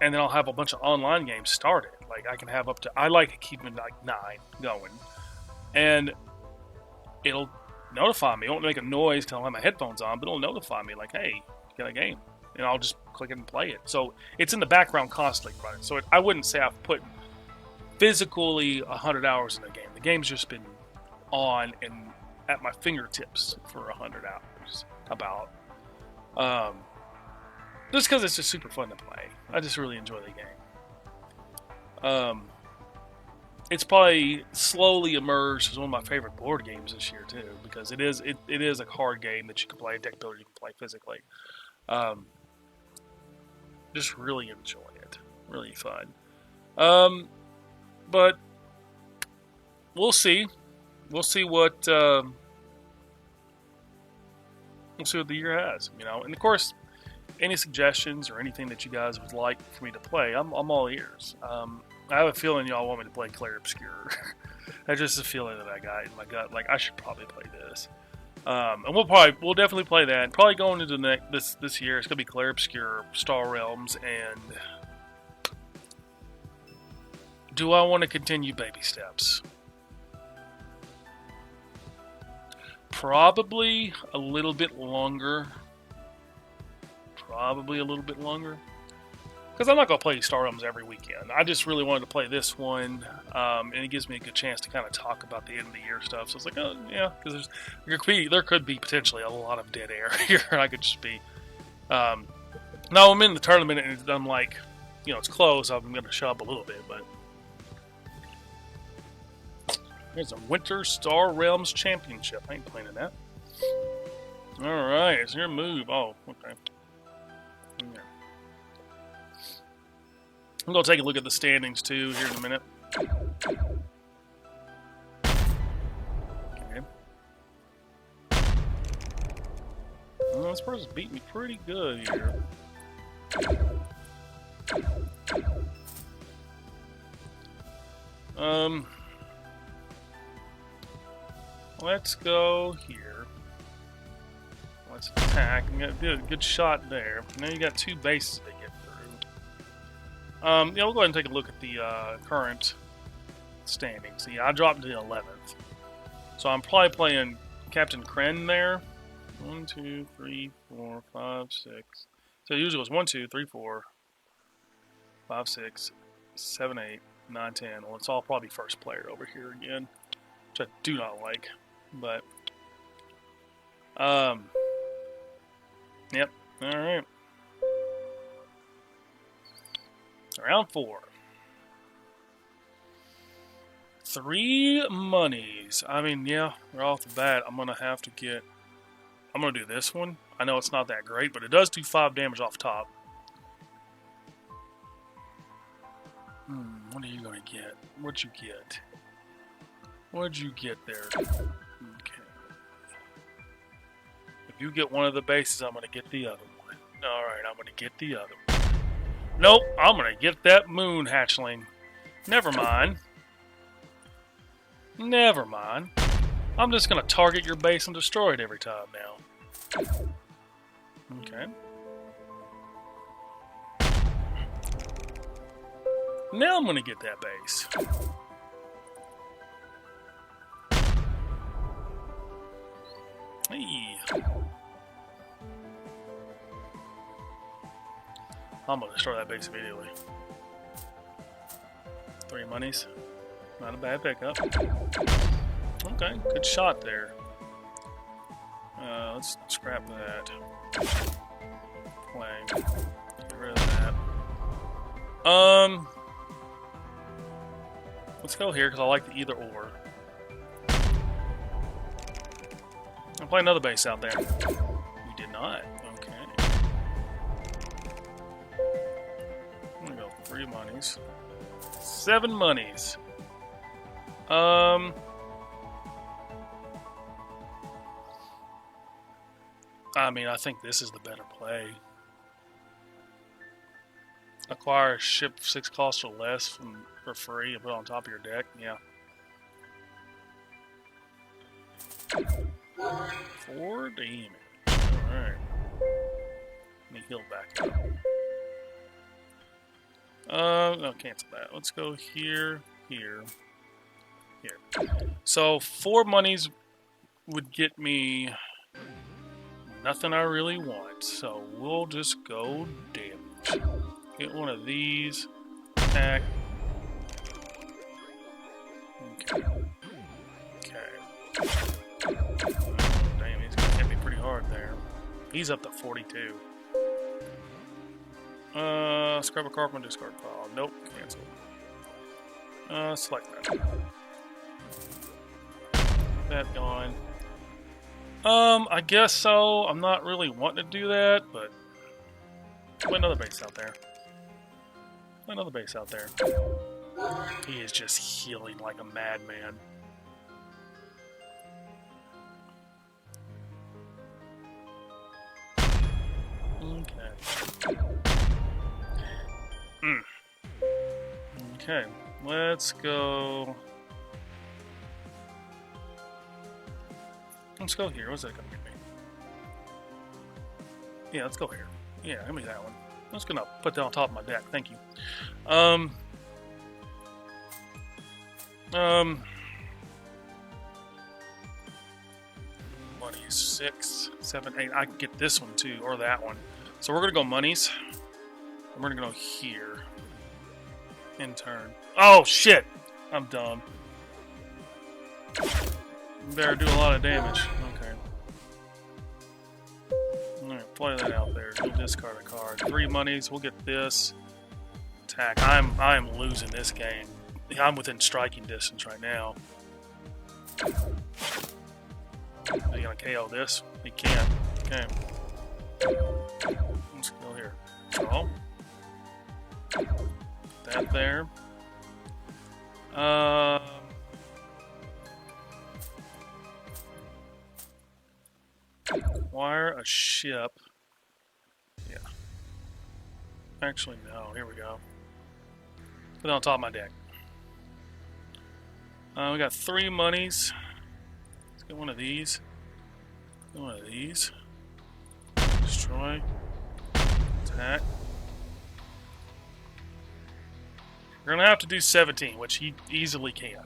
Speaker 1: and then I'll have a bunch of online games started. Like I can have up to. I like keeping like 9 going, and it'll notify me. It won't make a noise because I don't have my headphones on, but it'll notify me like, "Hey, get a game," and I'll just click it and play it. So it's in the background constantly running. So I wouldn't say I've put physically 100 hours in the game. The game's just been on and at my fingertips for 100 hours. About just because it's just super fun to play. I just really enjoy the game. It's probably slowly emerged as one of my favorite board games this year too, because it is a card game that you can play, a deck builder you can play physically. Just really enjoy it. Really fun. But we'll see. We'll see what the year has, And of course, any suggestions or anything that you guys would like for me to play, I'm all ears. I have a feeling y'all want me to play Clair Obscur. That's just a feeling that I got in my gut. Like I should probably play this. And we'll definitely play that. Probably going into this year, it's gonna be Clair Obscur, Star Realms, and do I want to continue baby steps? Probably a little bit longer. Probably a little bit longer. Because I'm not going to play Star Realms every weekend. I just really wanted to play this one, and it gives me a good chance to kind of talk about the end of the year stuff. So it's like, oh, yeah, because there could be potentially a lot of dead air here. I could just be... now I'm in the tournament, and I'm like, you know, it's close. I'm going to shove up a little bit, but... There's a Winter Star Realms Championship. I ain't playing in that. Alright, it's your move. Oh, okay. Yeah. I'm going to take a look at the standings, too, here in a minute. Okay. Well, this person's beat me pretty good here. Let's go here. Let's attack. You got a good shot there. Now you got 2 bases to get through. Yeah, we'll go ahead and take a look at the current standings. See, I dropped to the 11th. So I'm probably playing Captain Kren there. 1, 2, 3, 4, 5, 6. So it usually goes 1, 2, 3, 4, 5, 6, 7, 8, 9, 10. Well, it's all probably first player over here again, which I do not like. But, yep, alright. Round 4. 3 monies. I mean, yeah, right off the bat, I'm going to do this one. I know it's not that great, but it does do 5 damage off top. What are you going to get? What'd you get? What'd you get there? Okay. If you get one of the bases, I'm going to get the other one. Alright, I'm going to get the other one. Nope, I'm going to get that moon hatchling. Never mind. Never mind. I'm just going to target your base and destroy it every time now. Okay. Now I'm going to get that base. Hey. I'm going to destroy that base immediately. 3 monies. Not a bad pickup. Okay, good shot there. Let's scrap that. Play. Get rid of that. Let's go here because I like the either or. I'll play another base out there. You did not. Okay. I'm gonna go 3 monies. 7 monies. I mean, I think this is the better play. Acquire a ship 6 cost or less for free and put it on top of your deck. Yeah. 4 damage. Alright. Let me heal back up. No, cancel that. Let's go here, here, here. So 4 monies would get me nothing I really want. So we'll just go damage. Get one of these. Attack. Okay. Okay. Damn, he's gonna hit me pretty hard there. He's up to 42. Scrub a card from discard pile. Nope, cancel. Select that. That gone. I guess so. I'm not really wanting to do that, but put another base out there. Put another base out there. He is just healing like a madman. Okay. Okay, let's go. Let's go here. What's that gonna give me? Yeah, let's go here. Yeah, give me that one. I'm just gonna put that on top of my deck. Thank you. monies? 6, 7, 8. I can get this one too, or that one. So we're gonna go monies. And we're gonna go here. In turn. Oh shit! I'm dumb. Better do a lot of damage. Okay. Alright, play that out there. We'll discard a card. 3 monies. We'll get this. Attack. I am losing this game. I'm within striking distance right now. Are you gonna KO this? He can't. Okay. Let's go here. Draw. That there. Acquire a ship. Yeah. Actually, no. Here we go. Put it on top of my deck. We got 3 monies. Let's get one of these. Get one of these. Destroy. Attack. We're going to have to do 17, which he easily can.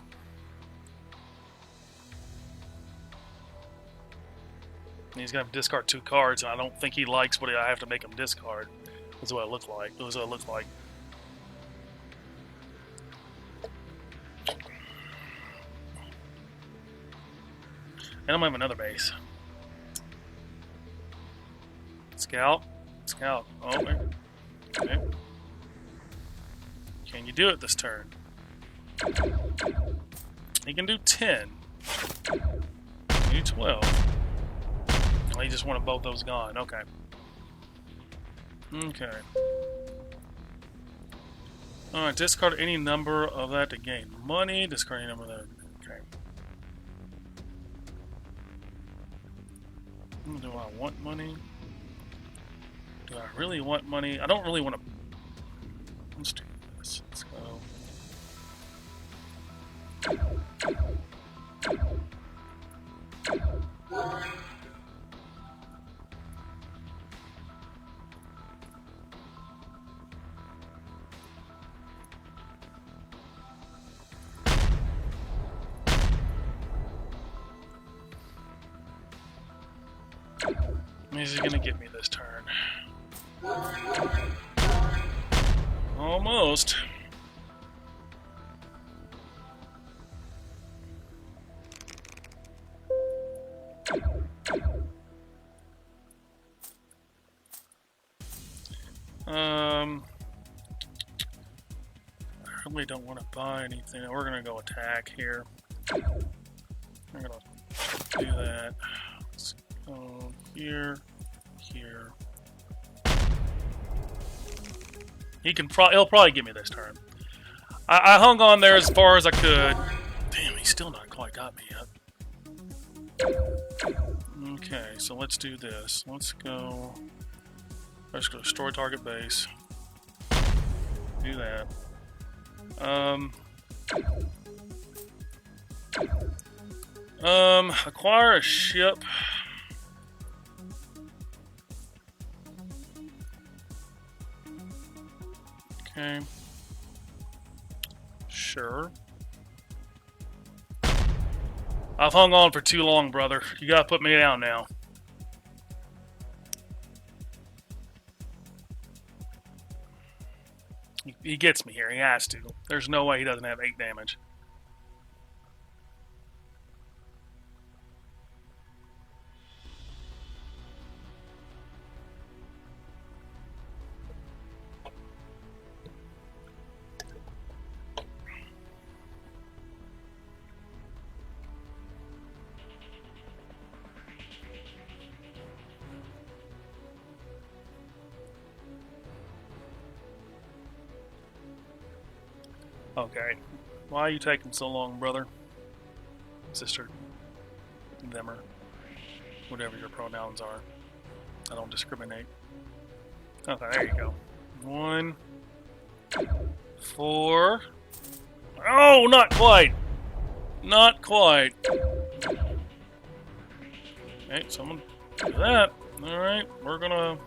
Speaker 1: And he's going to discard 2 cards, and I don't think he likes what I have to make him discard. That's what it looks like. That's what it looks like. And I'm going to have another base. Scout. Scout. Oh, wait. Okay. Can you do it this turn? He can do 10. Do 12. Oh, he just wanted both those gone. Okay. Okay. Alright, discard any number of that to gain money. Discard any number of that. Okay. Do I want money? Do I really want money? I don't really want to. Let's do this. Let's go. Is he gonna get me this turn? Almost. I really don't want to buy anything. We're gonna go attack here. We're gonna do that. Let's go here, here. He'll probably give me this turn. I hung on there as far as I could. Damn, he's still not quite got me yet. Okay, so let's do this. Let's go destroy target base. Do that. Acquire a ship. Okay. Sure. I've hung on for too long, brother. You gotta put me down now. He gets me here. He has to. There's no way he doesn't have 8 damage. Okay. Why are you taking so long, brother? Sister. Themmer. Whatever your pronouns are. I don't discriminate. Okay, there you go. 1, 4. Oh, not quite! Not quite. Okay, someone do that. Alright, we're gonna...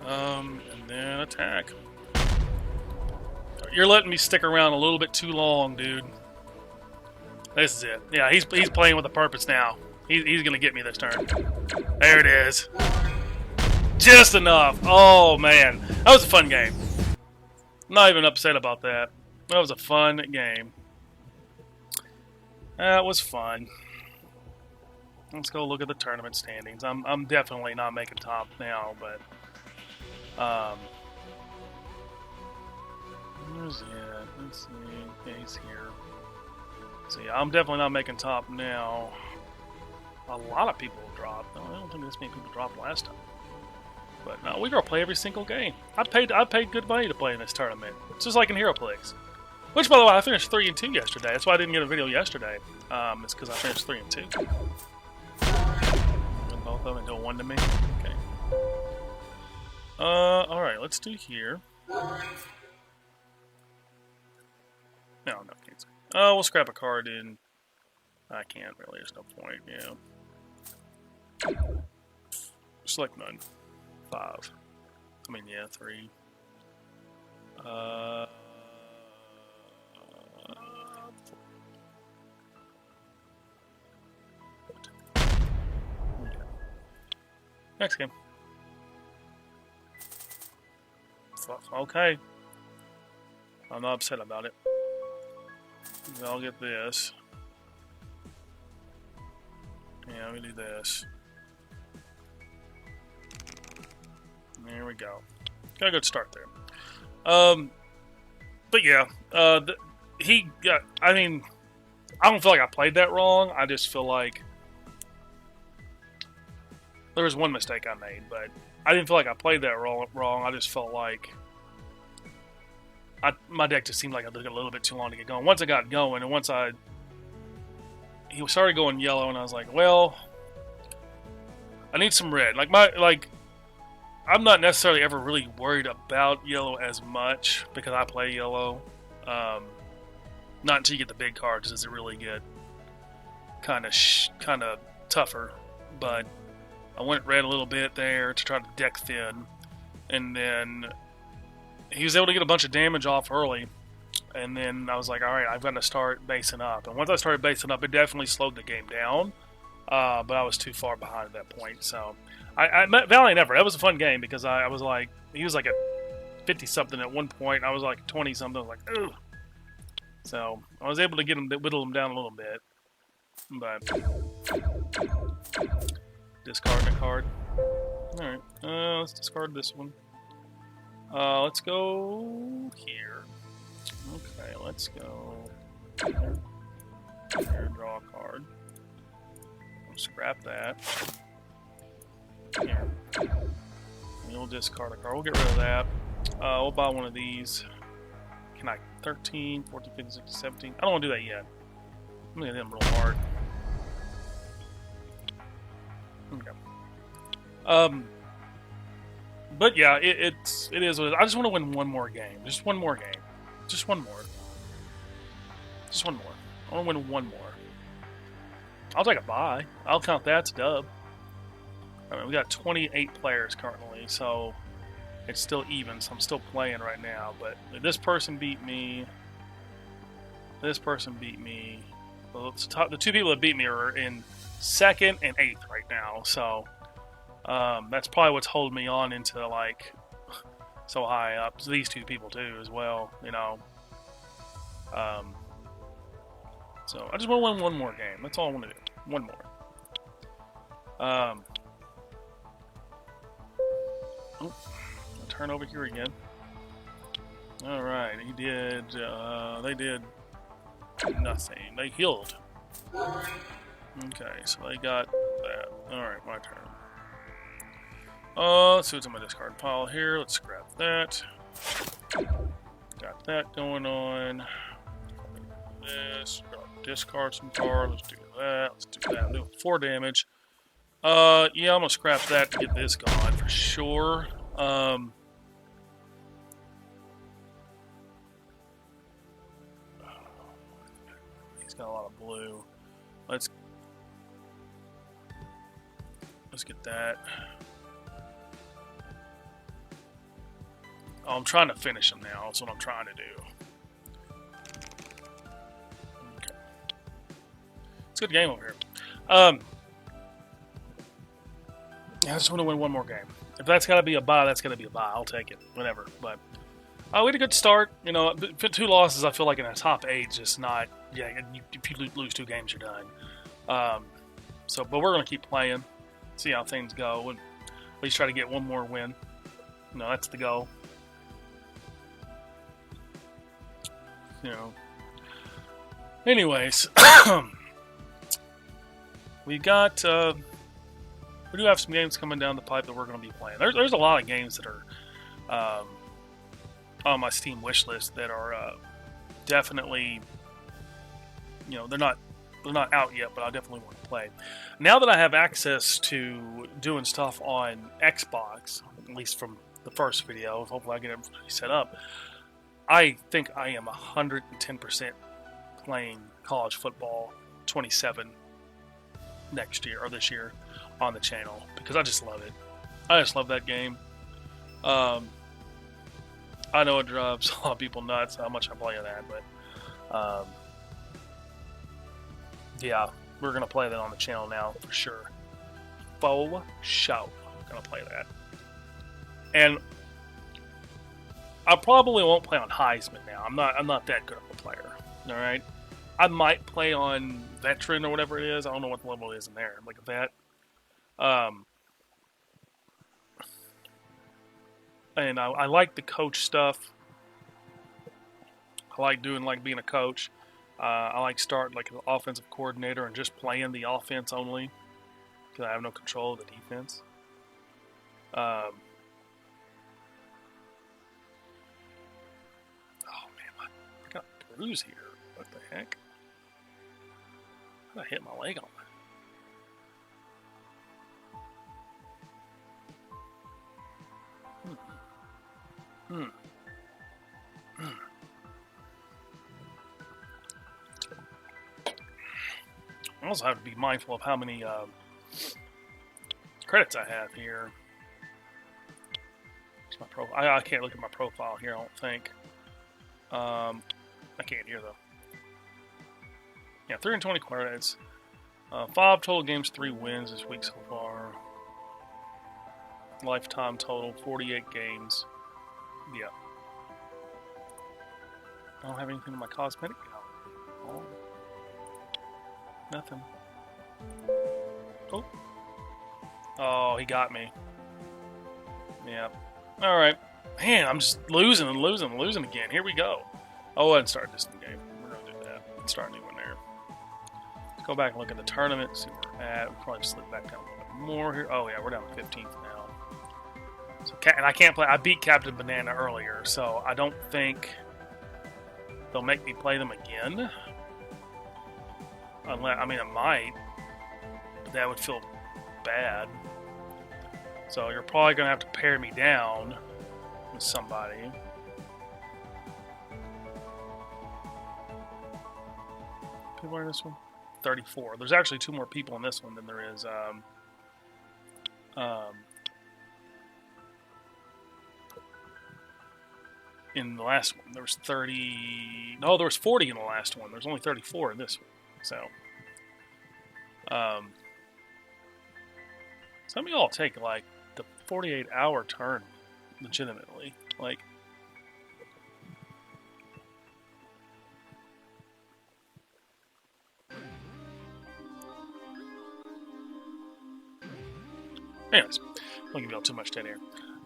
Speaker 1: and then You're letting me stick around a little bit too long, dude. This is it. Yeah, he's playing with a purpose now. He's gonna get me this turn. There it is. Just enough. Oh man, that was a fun game. I'm not even upset about that. That was a fun game. That was fun. Let's go look at the tournament standings. I'm definitely not making top now, but where's he at? Let's see. Yeah, he's here. So yeah, I'm definitely not making top now. A lot of people dropped. No, I don't think this many people dropped last time. But no, we're gonna play every single game. I paid good money to play in this tournament. It's just like in HeroClix. Which, by the way, I finished 3-2 yesterday. That's why I didn't get a video yesterday. It's because I finished 3-2. Both of them do 1 to me. Okay. All right. Let's do here. No, can't. We'll scrap a card in. I can't really. There's no point. Yeah. Select none. 5. I mean, yeah, 3. Next game. Okay. I'm not upset about it. I'll get this. Yeah, let me do this. There we go. Got a good start there. But yeah, he got. I mean, I don't feel like I played that wrong. I just feel like there was one mistake I made, but I didn't feel like I played that wrong. I just felt like my deck just seemed like it took a little bit too long to get going. Once I got going, and he started going yellow, and I was like, well, I need some red. I'm not necessarily ever really worried about yellow as much because I play yellow. Not until you get the big cards does it really get kind of tougher. But I went red a little bit there to try to deck thin, and then he was able to get a bunch of damage off early. And then I was like, all right, I've got to start basing up. And once I started basing up, it definitely slowed the game down. But I was too far behind at that point, so I met Valiant Effort. That was a fun game because I was like, he was like at 50-something at one point. I was like 20-something. I was like, ooh. So I was able to get him, whittle him down a little bit. But discarding a card. All right, let's discard this one. Let's go here. Okay, let's go here. Draw a card. Scrap that. Here. We'll discard a card. We'll get rid of that. We'll buy one of these. Can I? 13, 14, 15, 16, 17. I don't want to do that yet. I'm going to hit them real hard. Okay. But yeah, it is what it is. I just want to win one more game. Just one more game. Just one more. Just one more. I want to win one more. I'll take a bye. I'll count that as a dub. I mean, we got 28 players currently, so it's still even. So I'm still playing right now. But this person beat me. This person beat me. Well, the two people that beat me are in 2nd and 8th right now. So that's probably what's holding me on into like so high up. So these two people too, as well. You know. So I just want to win one more game. That's all I want to do. One more. I'll turn over here again. All right, he did. They did nothing. They healed. Okay, so they got that. All right, my turn. Let's see what's in my discard pile here. Let's scrap that. Got that going on. This. Discard some cards. Let's do that. Let's do that. I'm doing 4 damage. Yeah, I'm gonna scrap that to get this gone for sure. He's got a lot of blue. Let's get that. Oh, I'm trying to finish him now. That's what I'm trying to do. It's a good game over here. I just want to win one more game. If that's got to be a bye, that's got to be a bye. I'll take it. Whatever. But we had a good start. You know, 2 losses, I feel like in a top 8 is just not... Yeah, if you lose 2 games, you're done. But we're going to keep playing, see how things go, and at least try to get one more win. You know, that's the goal. You know. Anyways, we got... we do have some games coming down the pipe that we're going to be playing. There's a lot of games that are on my Steam wish list that are definitely, you know, they're not out yet, but I definitely want to play. Now that I have access to doing stuff on Xbox, at least from the first video, hopefully I get everything set up, I think I am 110% playing college football 27 next year or this year on the channel because I just love it. I just love that game. I know it drives a lot of people nuts how much I play that, but yeah, we're gonna play that on the channel now for sure. Faux show. Gonna play that, and I probably won't play on Heisman now. I'm not that good of a player. All right, I might play on Veteran or whatever it is. I don't know what the level is in there, like a vet. And I like the coach stuff. I like being a coach. I like starting like an offensive coordinator and just playing the offense only because I have no control of the defense. Oh man, I got a bruise here. What the heck? I hit my leg on that. I also have to be mindful of how many credits I have here. I can't look at my profile here, I don't think. I can't hear though. Yeah, 320 credits. 5 total games, 3 wins this week so far. Lifetime total, 48 games. Yeah. I don't have anything in my cosmetic gallery. Oh. Nothing. Oh. Oh, he got me. Yeah. Alright. Man, I'm just losing again. Here we go. Oh, and start this new game. We're going to do that. Let's start a new one there. Let's go back and look at the tournament, see where we're at. We'll probably slip back down a little bit more here. Oh, yeah, we're down to 15th now. So, and I can't play. I beat Captain Banana earlier, so I don't think they'll make me play them again. Unless, I mean, I might, but that would feel bad. So you're probably going to have to pare me down with somebody. People are in this one? 34. There's actually 2 more people in this one than there is in the last one. There was 30... No, there was 40 in the last one. There's only 34 in this one. So, some of y'all take, like, the 48-hour turn legitimately. Like, anyways, don't give y'all too much dead air.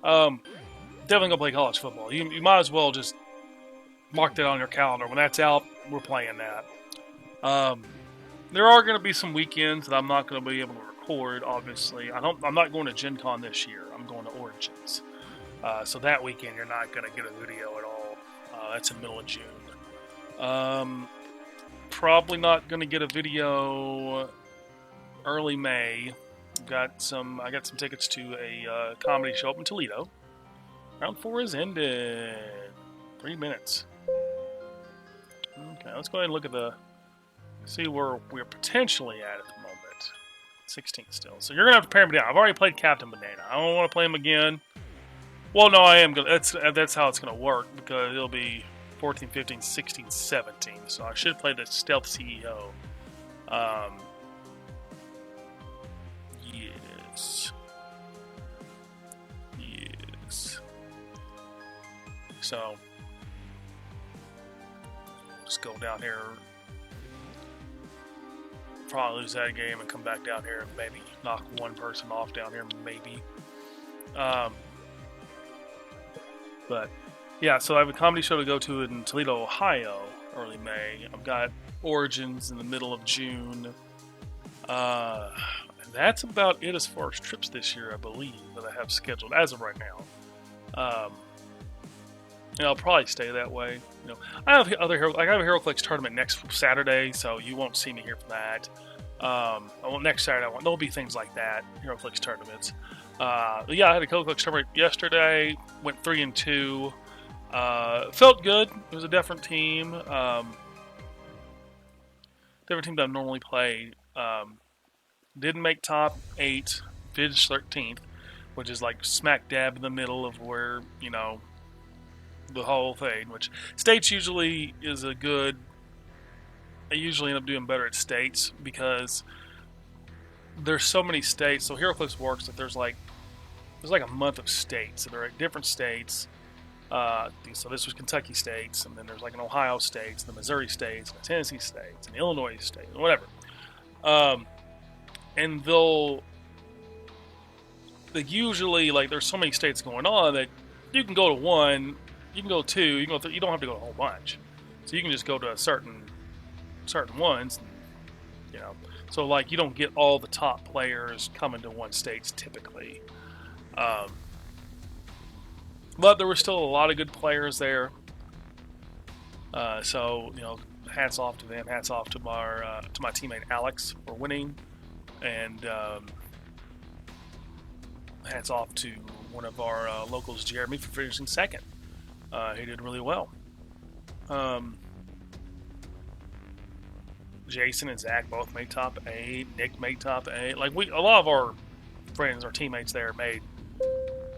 Speaker 1: Definitely gonna play college football. You might as well just mark that on your calendar. When that's out, we're playing that. There are going to be some weekends that I'm not going to be able to record. Obviously, I'm not going to Gen Con this year. I'm going to Origins. So that weekend, you're not going to get a video at all. That's in the middle of June. Probably not going to get a video early May. I got some tickets to a comedy show up in Toledo. Round 4 is ended. 3 minutes. Okay, let's go ahead and look at see where we're potentially at the moment. 16 still. So you're going to have to pare me down. I've already played Captain Banana. I don't want to play him again. Well, no, I am going to. That's how it's going to work because it'll be 14, 15, 16, 17. So I should play the Stealth CEO Um, yes. Yes. So, just go down here. Probably lose that game and come back down here and maybe knock one person off down here, maybe. But yeah, so I have a comedy show to go to in Toledo, Ohio, early May. I've got Origins in the middle of June. That's about it as far as trips this year, I believe, that I have scheduled as of right now. And I'll probably stay that way. You know, I have other Hero, like I have a HeroClix tournament next Saturday, so you won't see me here for that. Well, next Saturday, there'll be things like that, HeroClix tournaments. But yeah, I had a HeroClix tournament yesterday. Went 3-2. Felt good. It was a different team. Different team that I normally play. Didn't make top 8. Finished 13th, which is like smack dab in the middle of where, you know, the whole thing. Which states usually is a good. I usually end up doing better at states because there's so many states. So HeroClix works that there's like a month of states. So they're at different states. So this was Kentucky states, and then there's like an Ohio states, the Missouri states, the Tennessee states, and Illinois states, whatever. And they usually, like, there's so many states going on that you can go to one, you can go to two, you can go you don't have to go to a whole bunch. So you can just go to certain ones, and, you know. So like you don't get all the top players coming to one state typically. But there were still a lot of good players there. So, you know, hats off to them. Hats off to my teammate Alex for winning, and hats off to one of our locals, Jeremy, for finishing second. He did really well. Jason and Zach both made top 8. Nick made top 8. Like a lot of our friends, our teammates there, made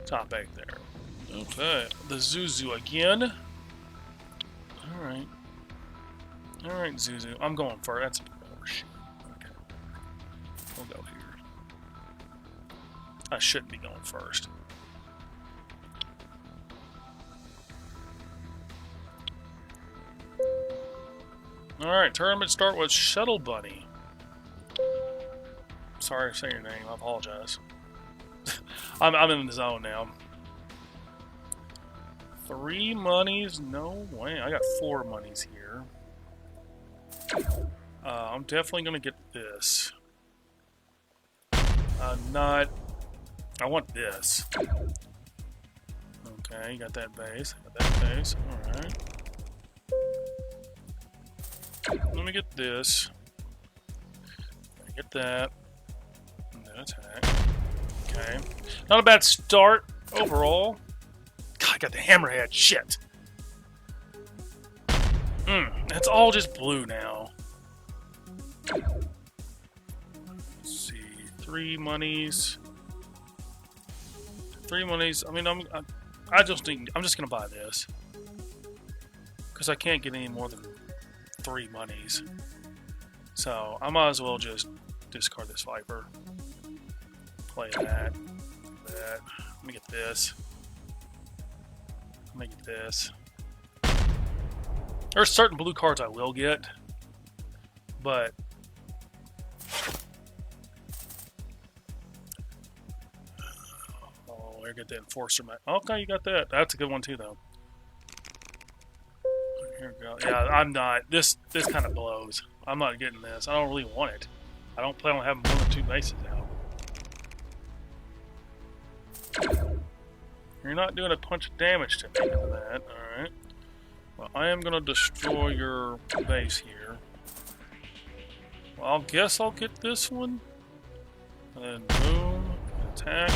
Speaker 1: top 8 there. Okay, the Zuzu again. Alright, Zuzu. I'm going for it. That's horseshit. Okay. We'll go here. I shouldn't be going first. Alright, tournament start with Shuttle Bunny. Sorry to say your name. I apologize. I'm in the zone now. 3 monies? No way. I got 4 monies here. I'm definitely going to get this. I want this. Okay, you got that base. Alright. Let me get this. Get that. And then attack. Okay. Not a bad start overall. God, I got the hammerhead. Shit. That's all just blue now. Let's see. 3 monies. 3 monies. I mean, I'm just gonna buy this because I can't get any more than 3 monies. So I might as well just discard this Viper. Play that. Let me get this. Let me get this. There's certain blue cards I will get, but oh, I get the Enforcer. Okay, you got that. That's a good one too, though. Here we go. Yeah, I'm not. This kind of blows. I'm not getting this. I don't really want it. I don't plan on having more than 2 bases out. You're not doing a punch of damage to me with that. Alright. Well, I am going to destroy your base here. Well, I guess I'll get this one. And then boom. Attack.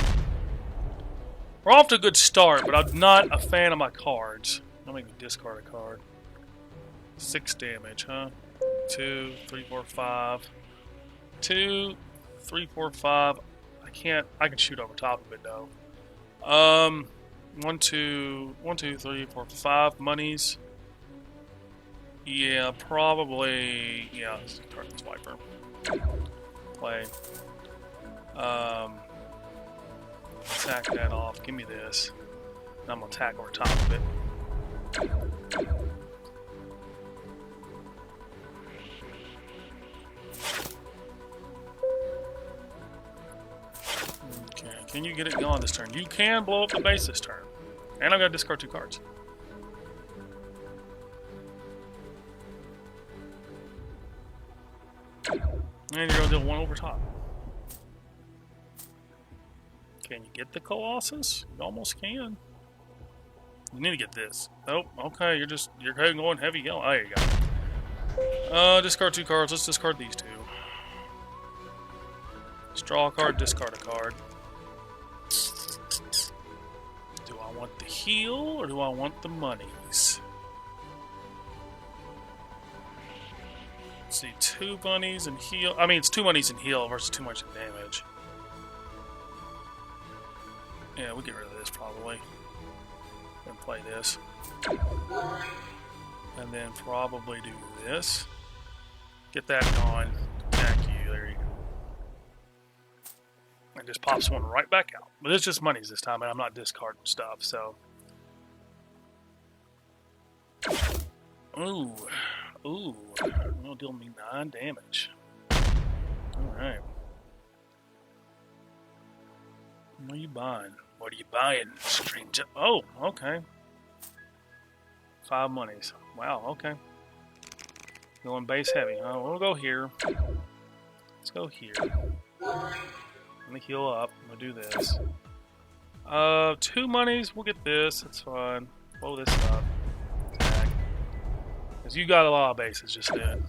Speaker 1: We're off to a good start, but I'm not a fan of my cards. Let me discard a card. 6 damage, huh? 2, 3, 4, 5. 2, 3, 4, 5. I can shoot over top of it though. 1, 2, 3, 4, 5 monies. Yeah, probably. Yeah, let's turn this wiper. Play. Sack that off. Give me this. I'm gonna tack over top of it. Okay, can you get it going this turn? You can blow up the base this turn. And I'm gonna discard 2 cards. And you're gonna deal 1 over top. Can you get the Colossus? You almost can. You need to get this. Oh, okay, you're going heavy yellow. Oh, there you go. Discard 2 cards. Let's discard these 2. Let's draw a card, discard a card. Do I want the heal or do I want the monies? Let's see, 2 monies and heal. I mean, it's 2 monies and heal versus 2 monies and damage. Yeah, we'll get rid of this probably. And play this. And then probably do this. Get that going. Attack you. There you go. And just pops 1 right back out. But it's just monies this time, and I'm not discarding stuff, so. Ooh. Ooh. It'll deal me 9 damage. Alright. What are you buying? What are you buying? Strange. Oh, okay. 5 monies. Wow, okay. Going base heavy. We'll go here. Let's go here. Let me heal up. I'm gonna do this. 2 monies. We'll get this. That's fine. Blow this up. Attack. Because you got a lot of bases just then.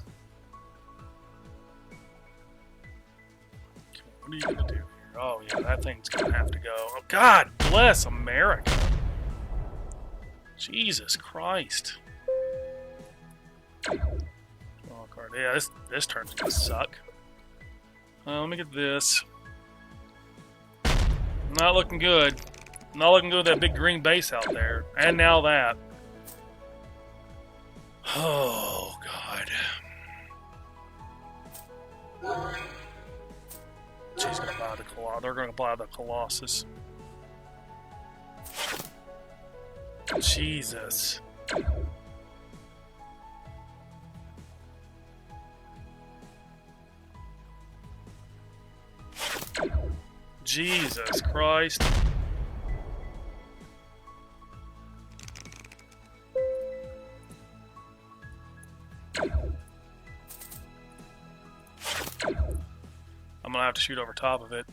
Speaker 1: Okay, what are you gonna do here? Oh yeah, that thing's gonna have to go. Oh, God bless America. Jesus Christ. Oh, card. Yeah, this turn's gonna suck. Let me get this. Not looking good. Not looking good with that big green base out there. And now that. Oh, God. She's gonna buy the Colossus. They're gonna buy the Colossus. Jesus. Jesus Christ. I'm gonna have to shoot over top of it.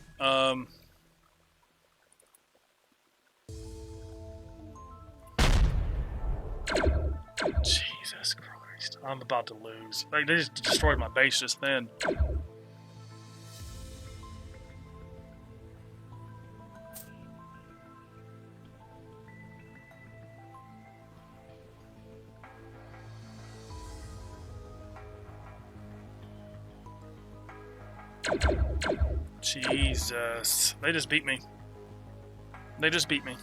Speaker 1: Jesus Christ. I'm about to lose. Like, they just destroyed my base just then. Jesus. They just beat me. They just beat me.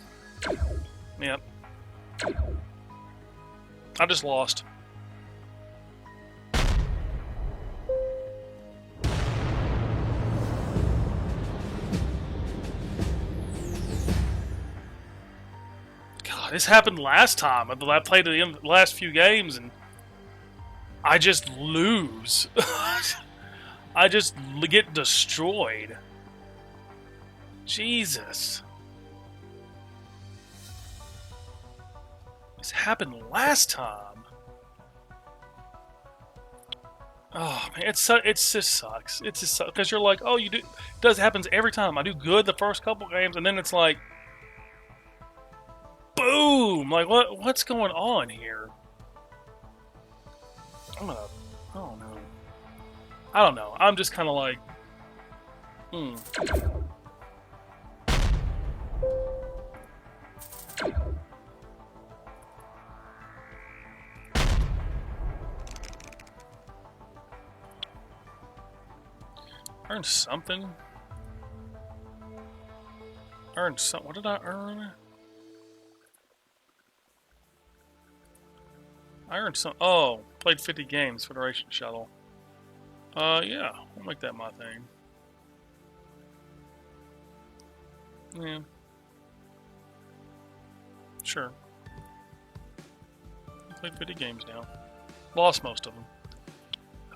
Speaker 1: Yep. I just lost. God, this happened last time. I played the last few games and I just lose. I just get destroyed. Jesus. This happened last time. Oh man, it just sucks. It just sucks because you're like, oh, you do. It does happens every time. I do good the first couple games, and then it's like, boom! Like what's going on here? I don't know. I don't know. I'm just kind of like, Earned something. Earned some. What did I earn? I earned some. Oh, Played 50 games, Federation Shuttle. Yeah, I'll make that my thing. Yeah. Sure. I played 50 games now. Lost most of them.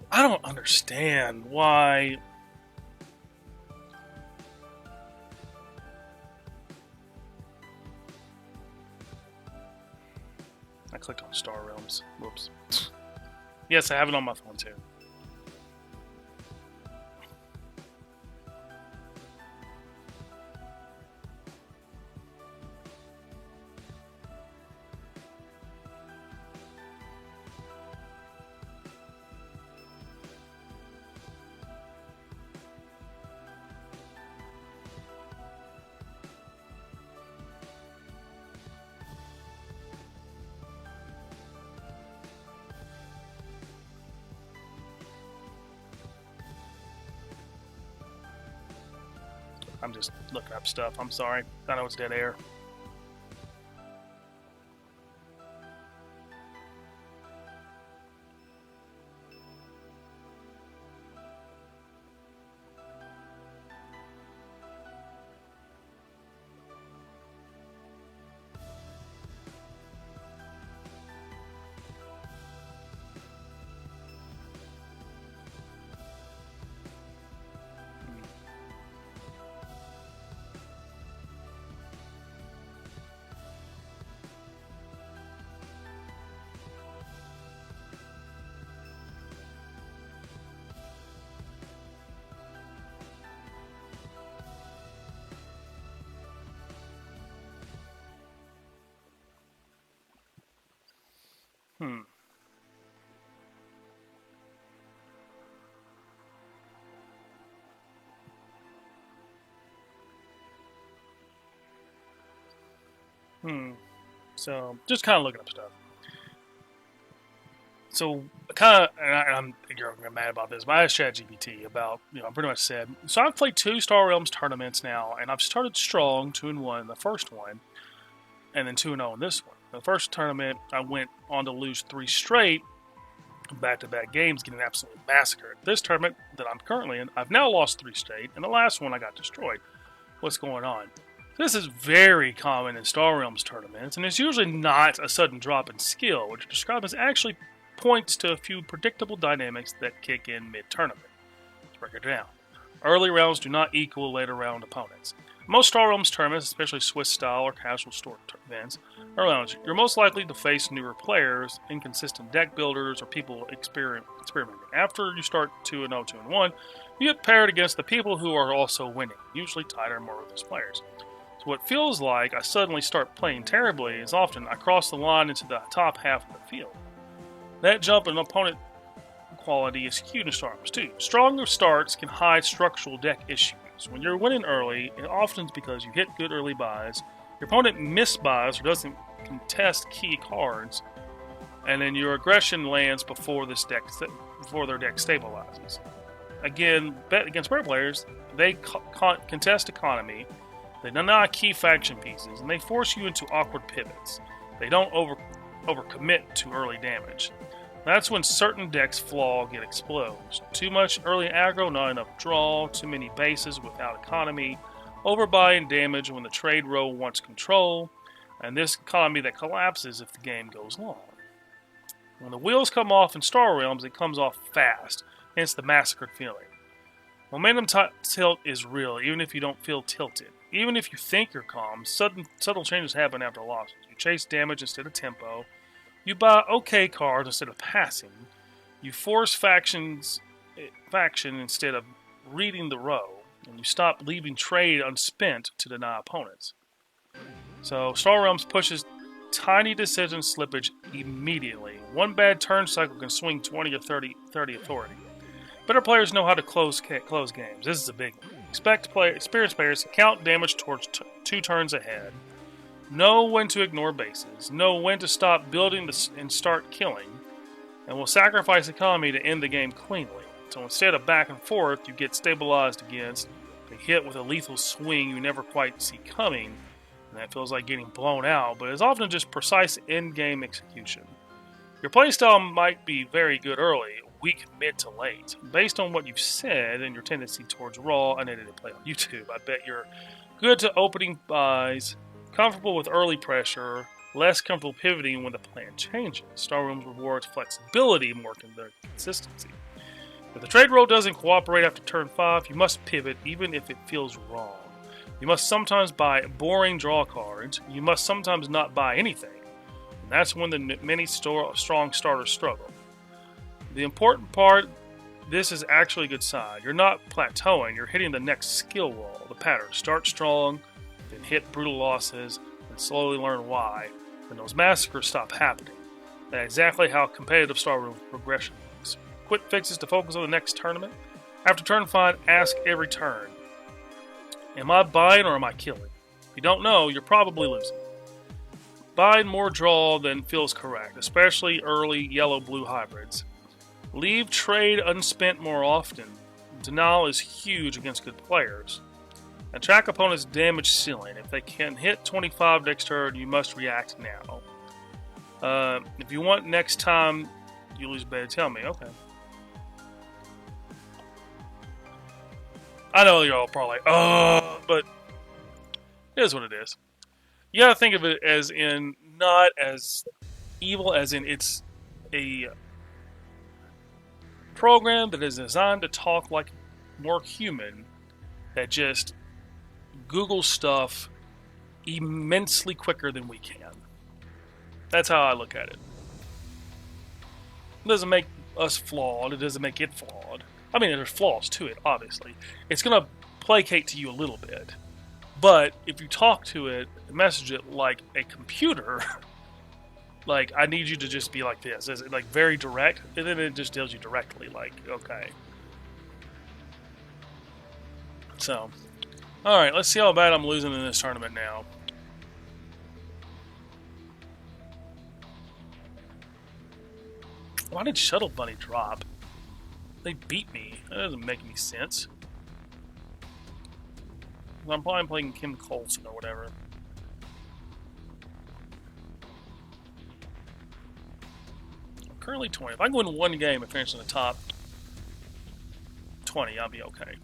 Speaker 1: I don't understand why. I clicked on Star Realms. Whoops. Yes, I have it on my phone too. I'm just looking up stuff. I'm sorry. I know it's dead air. Hmm. Hmm. So, just kind of looking up stuff. So, kind of, and you're gonna get mad about this, but I asked ChatGPT about, I pretty much said, so I've played 2 Star Realms tournaments now, and I've started strong, 2-1 in the first one, and then 2-0 in this one. The first tournament, I went on to lose 3 straight, back-to-back games, getting absolutely massacred. This tournament that I'm currently in, I've now lost 3 straight, and the last one I got destroyed. What's going on? This is very common in Star Realms tournaments, and it's usually not a sudden drop in skill, which described as actually points to a few predictable dynamics that kick in mid-tournament. Let's break it down. Early rounds do not equal later round opponents. Most Star Realms tournaments, especially Swiss style or casual store events, early on, you're most likely to face newer players, inconsistent deck builders, or people experimenting. After you start 2-0, 2-1, you get paired against the people who are also winning, usually tighter, more ruthless players. So what feels like I suddenly start playing terribly is often I cross the line into the top half of the field. That jump in opponent quality is skewed in Star Realms too. Stronger starts can hide structural deck issues. When you're winning early, it often is because you hit good early buys, your opponent misbuys or doesn't contest key cards, and then your aggression lands before their deck stabilizes. Again, bet against better players, they contest economy, they deny key faction pieces, and they force you into awkward pivots. They don't overcommit to early damage. That's when certain decks' flaw get exposed. Too much early aggro, not enough draw, too many bases without economy, overbuy and damage when the trade row wants control, and this economy that collapses if the game goes long. When the wheels come off in Star Realms, it comes off fast, hence the massacred feeling. Momentum tilt is real, even if you don't feel tilted. Even if you think you're calm, subtle changes happen after losses. You chase damage instead of tempo. You buy okay cards instead of passing. You force faction instead of reading the row. And you stop leaving trade unspent to deny opponents. So Star Realms pushes tiny decision slippage immediately. One bad turn cycle can swing 20 or 30 authority. Better players know how to close games. This is a big one. Experienced players count damage towards 2 turns ahead. Know when to ignore bases, know when to stop building and start killing, and will sacrifice economy to end the game cleanly. So instead of back and forth, you get stabilized against, they hit with a lethal swing you never quite see coming, and that feels like getting blown out, but it's often just precise end-game execution. Your playstyle might be very good early, weak mid to late. Based on what you've said and your tendency towards raw, unedited play on YouTube, I bet you're good to opening buys, comfortable with early pressure, less comfortable pivoting when the plan changes. Star Realms rewards flexibility more than consistency. If the trade roll doesn't cooperate after turn 5, you must pivot even if it feels wrong. You must sometimes buy boring draw cards. You must sometimes not buy anything. And that's when the many strong starters struggle. The important part, this is actually a good sign. You're not plateauing, you're hitting the next skill wall. The pattern. Start strong, then hit brutal losses, and slowly learn why. Then those massacres stop happening. That's exactly how competitive Star Realms progression works. Quick fixes to focus on the next tournament. After turn 5, ask every turn. Am I buying or am I killing? If you don't know, you're probably losing. Buying more draw than feels correct, especially early yellow-blue hybrids. Leave trade unspent more often. Denial is huge against good players. Attack opponent's damage ceiling. If they can hit 25 next turn, you must react now. If you want next time you lose, better tell me. Okay. I know you're all probably like, but it is what it is. You gotta think of it as in not as evil as in it's a program that is designed to talk like more human that just Googles stuff immensely quicker than we can. That's how I look at it. It doesn't make us flawed. It doesn't make it flawed. I mean, there's flaws to it, obviously. It's going to placate to you a little bit. But if you talk to it, message it like a computer, like, I need you to just be like this. Is it like very direct? And then it just tells you directly, like, okay. So, alright, let's see how bad I'm losing in this tournament now. Why did Shuttle Bunny drop? They beat me. That doesn't make any sense. I'm probably playing Kim Colson or whatever. I'm currently 20. If I can win one game and finish in the top 20, I'll be okay.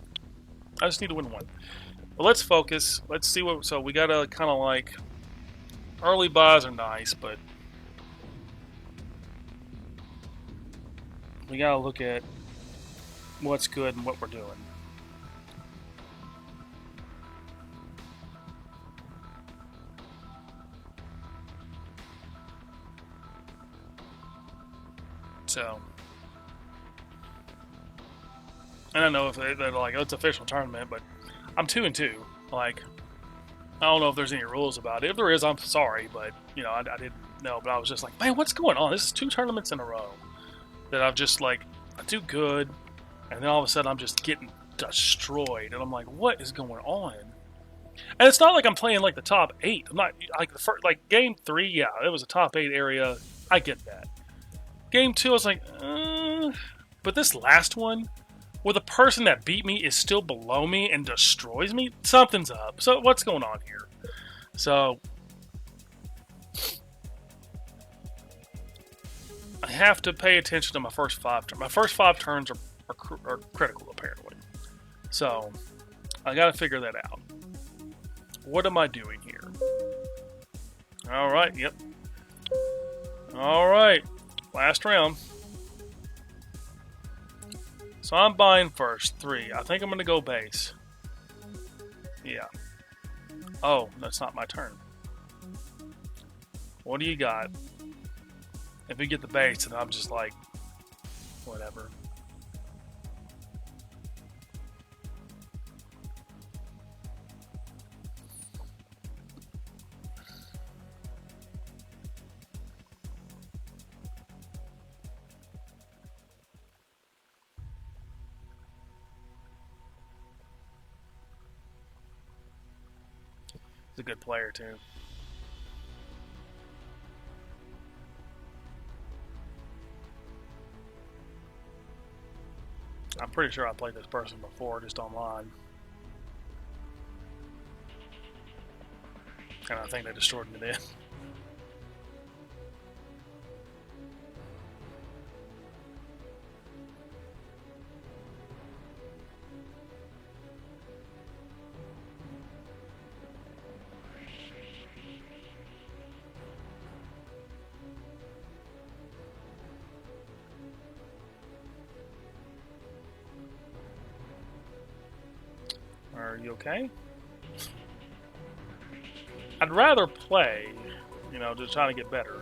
Speaker 1: I just need to win one. But let's focus. Let's see what... So we gotta kind of like... Early buys are nice, but... We gotta look at what's good and what we're doing. So, I don't know if they're like, oh, it's official tournament, but I'm 2-2. Like, I don't know if there's any rules about it. If there is, I'm sorry, but you know, I didn't know. But I was just like, man, what's going on? This is 2 tournaments in a row that I've just like, I do good, and then all of a sudden I'm just getting destroyed, and I'm like, what is going on? And it's not like I'm playing like the top 8. I'm not like the first, like game 3. Yeah, it was a top 8 area. I get that. Game 2, I was like, but this last one, where the person that beat me is still below me and destroys me, something's up. So what's going on here? So I have to pay attention to my first 5 turns. My first 5 turns are critical, apparently. So I got to figure that out. What am I doing here? All right, yep. All right. Last round. So I'm buying first. 3. I think I'm going to go base. Yeah. Oh, that's not my turn. What do you got? If we get the base, then I'm just like, whatever. He's a good player, too. I'm pretty sure I played this person before, just online. And I think they destroyed me then. Are you okay? I'd rather play, you know, just trying to get better.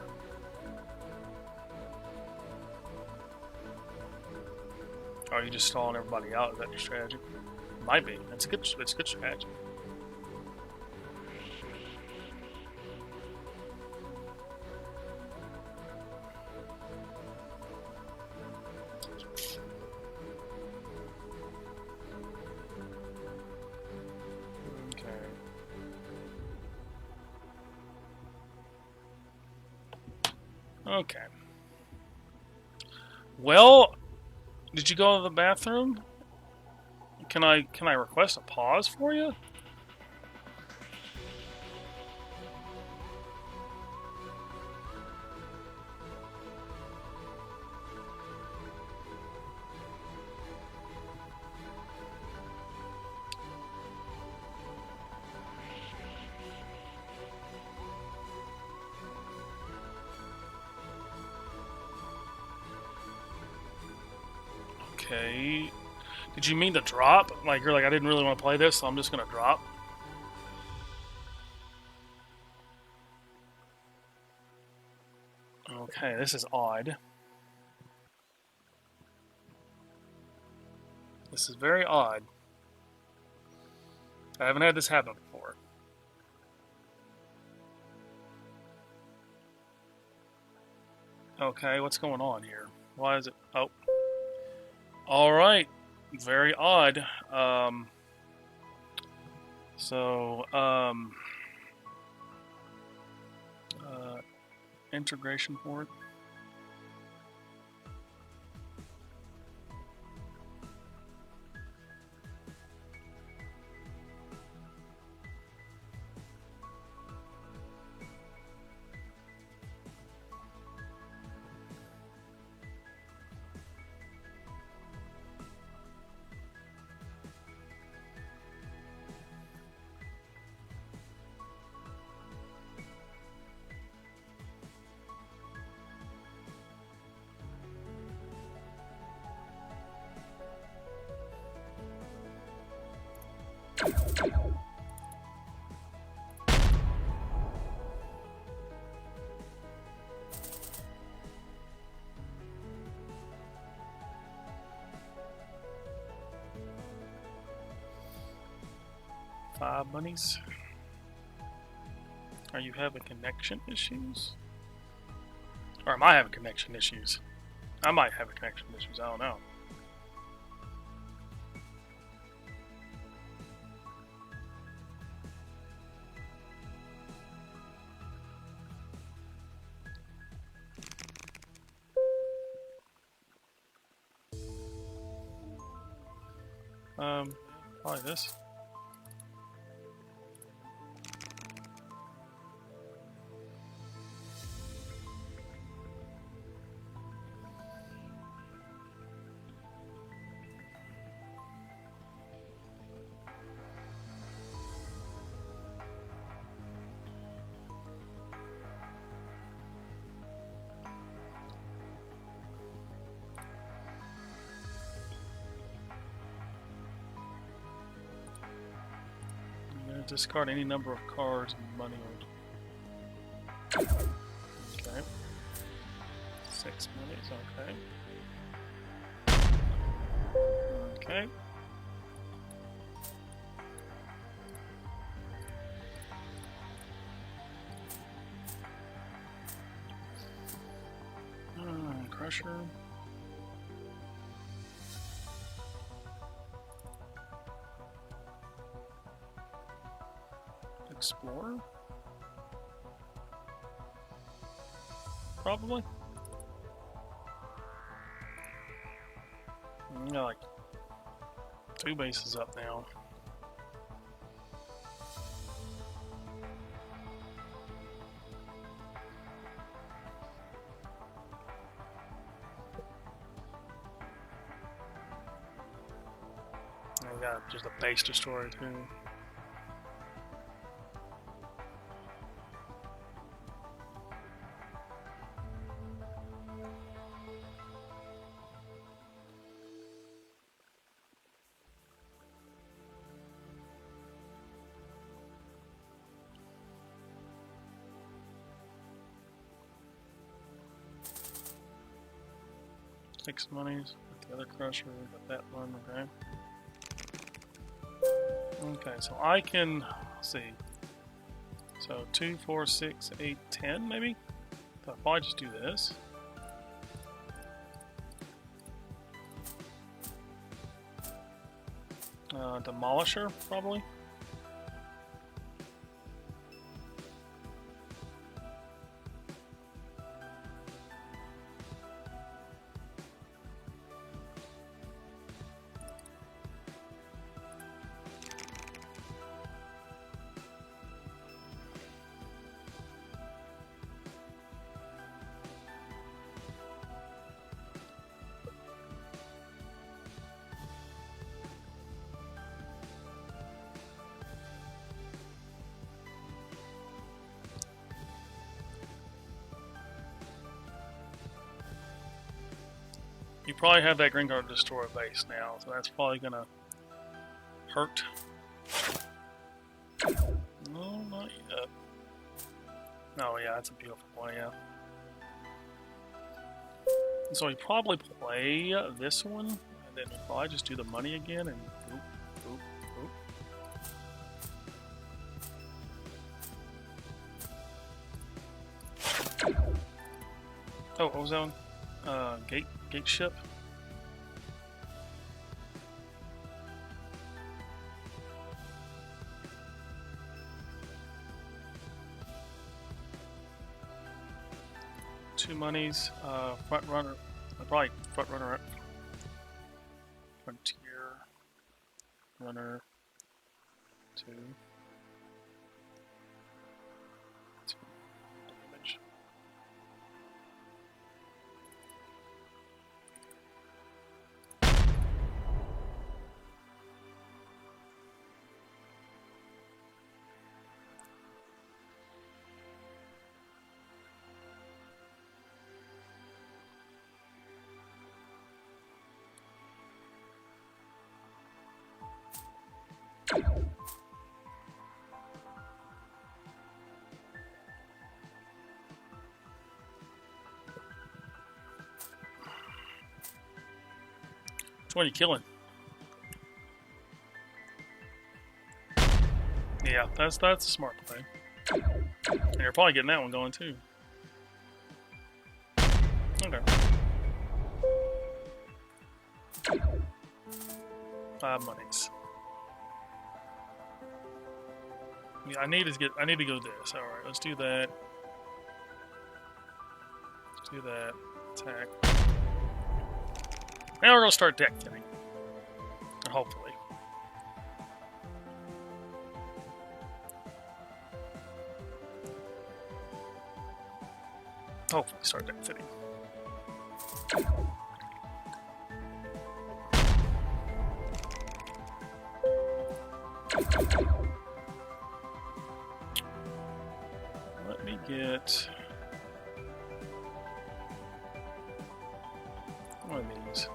Speaker 1: Are you just stalling everybody out? Is that your strategy? Might be. It's a good strategy. Okay. Well, did you go to the bathroom? Can I request a pause for you? Okay. Did you mean to drop? Like you're like I didn't really want to play this, so I'm just gonna drop. Okay, this is odd. This is very odd. I haven't had this happen before. Okay, what's going on here? Why is it? Oh, all right. Very odd. So, integration port. Five bunnies. Are you having connection issues? Or am I having connection issues? I might have connection issues, I don't know. Probably this. Discard any number of cards and money. Okay. 6 monies, okay. Okay. Crusher. Explorer? Probably. You got like 2 bases up now. I got just a base destroyer too. 6 monies. The other crusher, got that one, okay. Okay, so I can, let's see. So 2, 4, 6, 8, 10 maybe? So I'll probably just do this. Demolisher, probably. You probably have that green card to destroy a base now, so that's probably gonna hurt. No, not yet. Oh yeah, that's a beautiful play, yeah. So we probably play this one, and then we probably just do the money again, and oop, oop, oop. Oh, what was that one? Gate ship. Two monies. Front runner. Probably front runner. Frontier runner. Two. Damage. Which one are you killing? Yeah, that's a smart play. And you're probably getting that one going too. Okay. 5 monies. Yeah, I need to go this. Alright, let's do that. Let's do that. Attack. Now we're gonna start deck killing. Hopefully. Hopefully start deck fitting. Let me get one of these.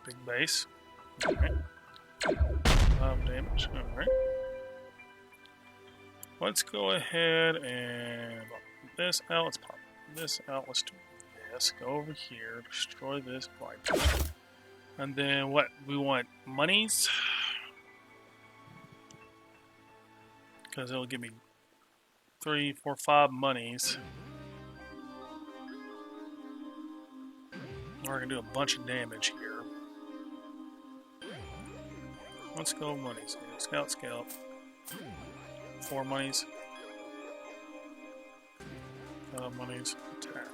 Speaker 1: Big base. Alright. Damage. Alright. Let's go ahead and pop this out. Let's pop this out. Let's do this. Go over here. Destroy this viper. And then what? We want monies. Because it'll give me 3, 4, 5 monies. We're going to do a bunch of damage here. Let's go monies. Scout. 4 monies. Monies. Attack.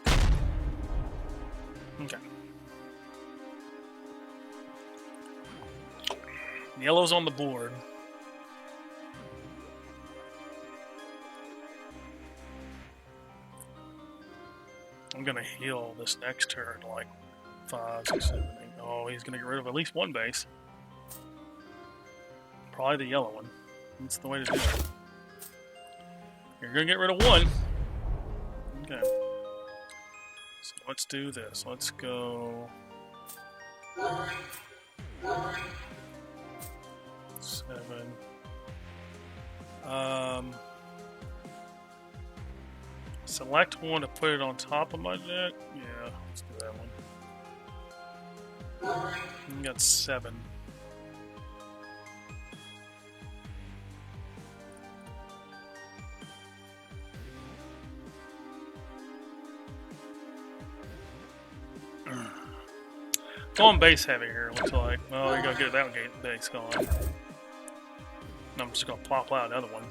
Speaker 1: Okay. Yellow's on the board. I'm gonna heal this next turn like 5, 6, 7, 8. Oh, he's gonna get rid of at least one base. Probably the yellow one. That's the way to do it. You're gonna get rid of one. Okay. So let's do this. Let's go 7. Select one to put it on top of my deck. Yeah, let's do that one. We got 7. Going base heavy here, looks like. Oh, you gotta get that base going. And I'm just gonna plop out another one.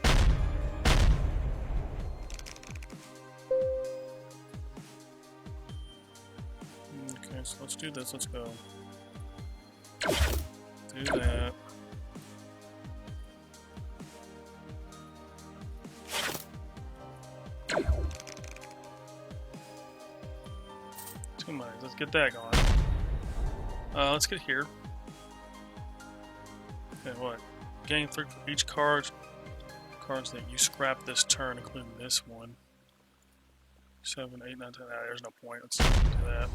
Speaker 1: Okay, so let's do this. Let's go. Do that. Too much. Let's get that going. Let's get here. Okay, what? Gain 3 for each cards that you scrap this turn, including this one. 7, 8, 9, 10. There's no point. Let's do that.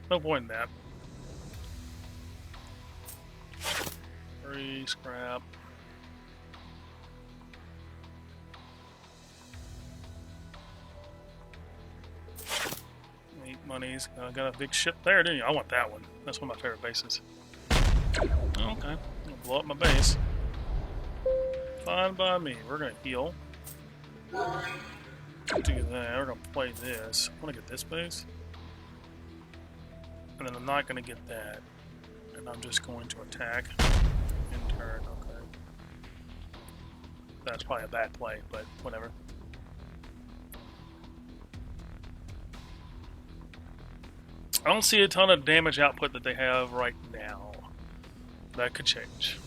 Speaker 1: No point in that. 3 scrap. Monies. Got a big ship there, didn't you? I want that one. That's one of my favorite bases. Okay. I'm gonna blow up my base. Fine by me. We're gonna heal. Do that. We're gonna play this. I wanna get this base. And then I'm not gonna get that. And I'm just going to attack in turn. Okay. That's probably a bad play, but whatever. I don't see a ton of damage output that they have right now. That could change.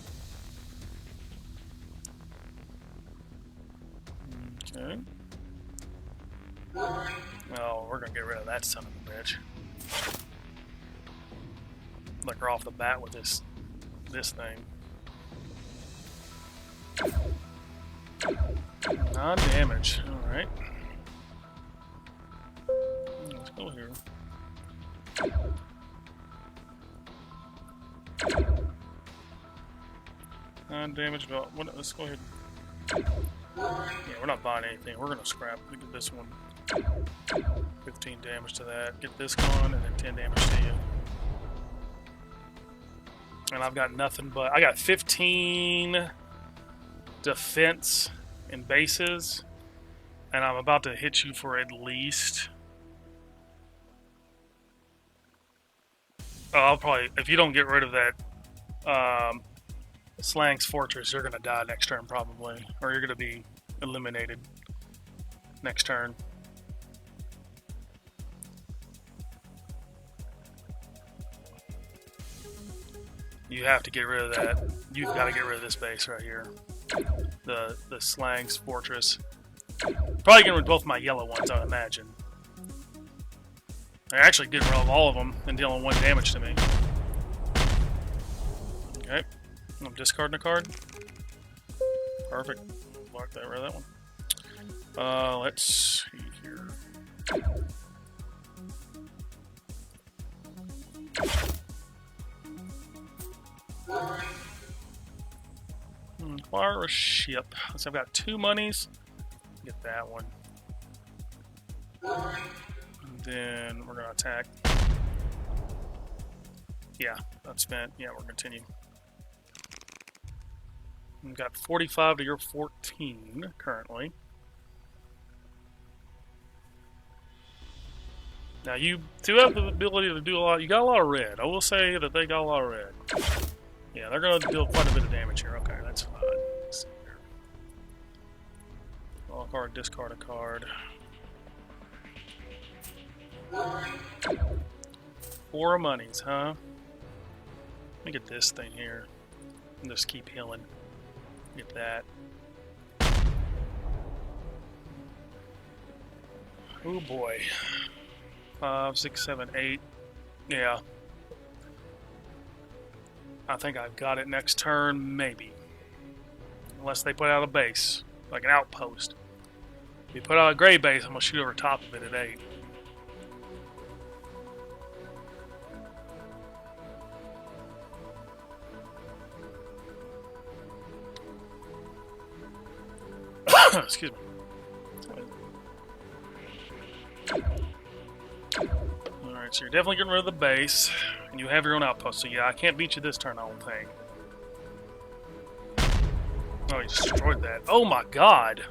Speaker 1: Okay. Oh, we're gonna get rid of that son of a bitch. Like we're off the bat with this thing. 9 damage. All right. Let's go here. 9 damage. Let's go ahead. Yeah, we're not buying anything. We're gonna scrap. Look at this one. 15 damage to that. Get this going, and then 10 damage to you. And I've got nothing but I got 15 defense and bases, and I'm about to hit you for at least. Oh, I'll probably, if you don't get rid of that Slang's Fortress, you're gonna die next turn probably, or you're gonna be eliminated next turn. You have to get rid of that. You've got to get rid of this base right here. The Slang's Fortress. Probably get rid of both my yellow ones, I would imagine. They're actually getting rid of all of them and dealing 1 damage to me. Okay. I'm discarding a card. Perfect. Lock that rid of that one. Let's see here. Acquire a ship. So I've got 2 monies. Get that one. And then we're gonna attack. Yeah, that's spent. Yeah, we're continuing. We've got 45 to your 14 currently. Now you do have the ability to do a lot. You got a lot of red. I will say that they got a lot of red. Yeah, they're going to deal quite a bit of damage here. Okay, that's fine. Let's see here. Draw a card, discard a card. 4 monies, huh? Let me get this thing here. And just keep healing. Get that. Oh boy. 5, 6, 7, 8. Yeah. I think I've got it next turn, maybe. Unless they put out a base, like an outpost. If you put out a gray base, I'm going to shoot over top of it at 8. Excuse me. Alright, so you're definitely getting rid of the base. And you have your own outpost, so yeah, I can't beat you this turn, I don't think. Oh, he destroyed that. Oh my god!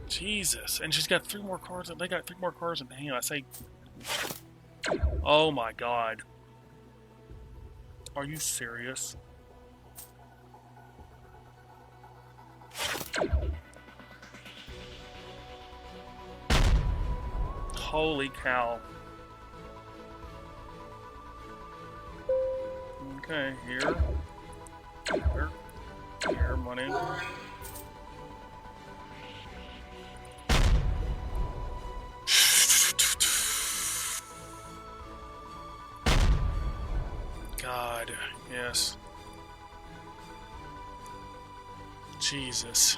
Speaker 1: Jesus. And she's got 3 more cards. They got 3 more cards in hand. I say... Oh my god. Are you serious? Holy cow. Okay, here. Here, money. God, yes. Jesus.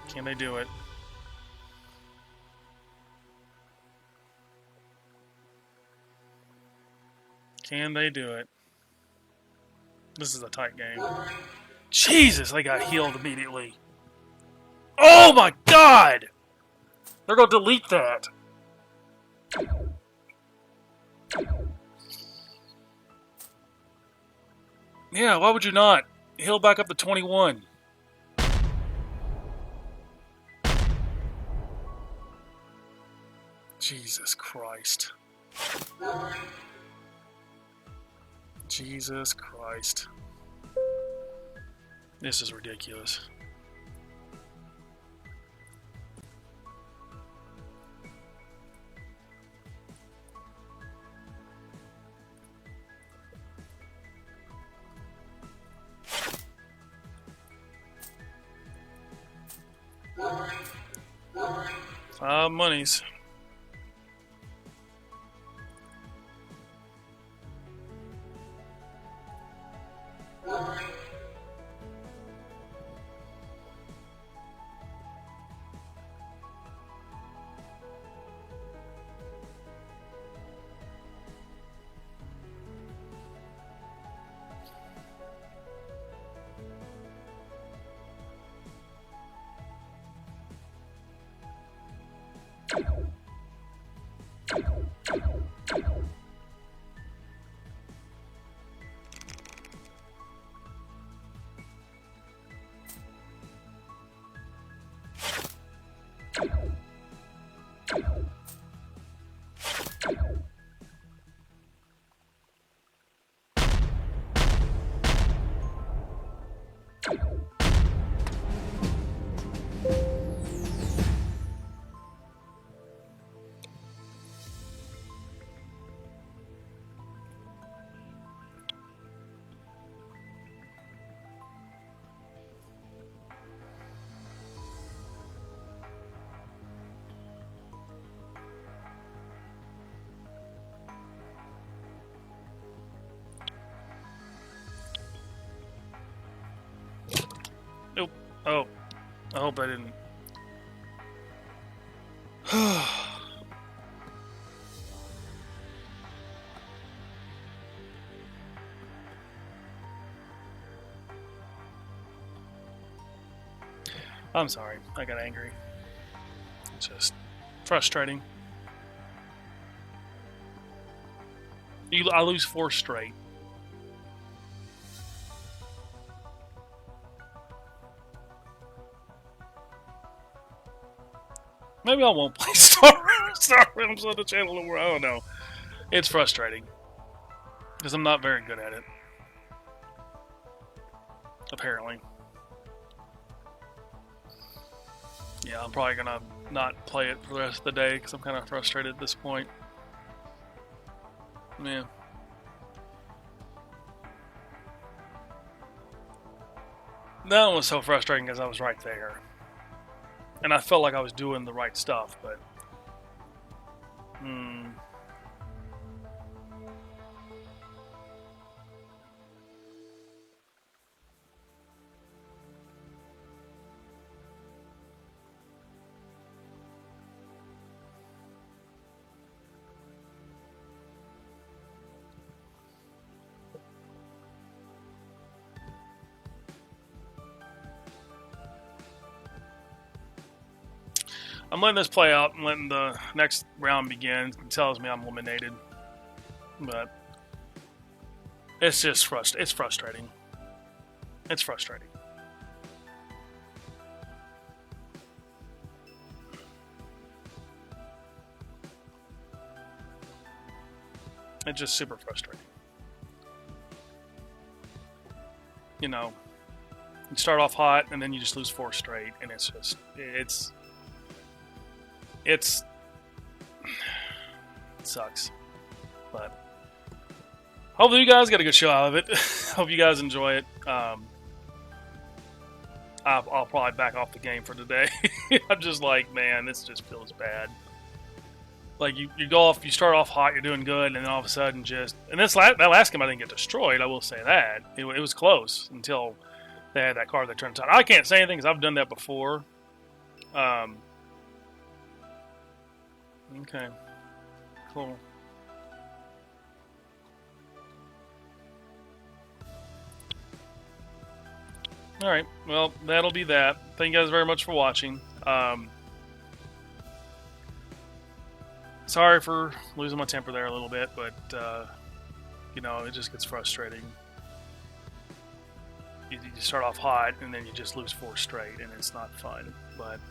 Speaker 1: Can they do it? Can they do it? This is a tight game. Jesus, they got healed immediately. Oh my god! They're gonna delete that. Yeah, why would you not? Heal back up to 21. Jesus Christ. Jesus Christ. This is ridiculous. Five monies. Nope. Oh. I hope I didn't. I'm sorry. I got angry. It's just frustrating. I lose 4 straight. Maybe I won't play Star Realms on the channel anymore. I don't know. It's frustrating. Because I'm not very good at it. Apparently. Yeah, I'm probably gonna not play it for the rest of the day because I'm kind of frustrated at this point. Yeah. That one was so frustrating because I was right there. And I felt like I was doing the right stuff, but Hmm. I'm letting this play out and letting the next round begin. It tells me I'm eliminated, but it's just It's frustrating. It's frustrating. It's just super frustrating. You know, you start off hot and then you just lose 4 straight, and it's it sucks. But hopefully you guys get a good show out of it. Hope you guys enjoy it. I'll probably back off the game for today. I'm just like, man, this just feels bad. Like you go off, you start off hot, you're doing good, and then all of a sudden that last game I didn't get destroyed. I will say that it was close until they had that card that turned on. I can't say anything because I've done that before. Okay, cool. All right, well that'll be that. Thank you guys very much for watching. Sorry for losing my temper there a little bit, but it just gets frustrating. You start off hot and then you just lose 4 straight, and it's not fun. But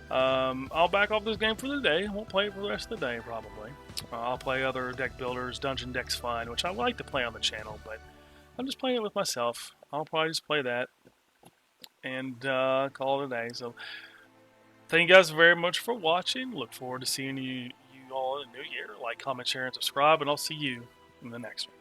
Speaker 1: I'll back off this game for the day. I won't play it for the rest of the day, probably. I'll play other deck builders. Dungeon Deck's fun, which I like to play on the channel, but I'm just playing it with myself. I'll probably just play that and call it a day. So thank you guys very much for watching. Look forward to seeing you all in the new year. Like, comment, share, and subscribe, and I'll see you in the next one.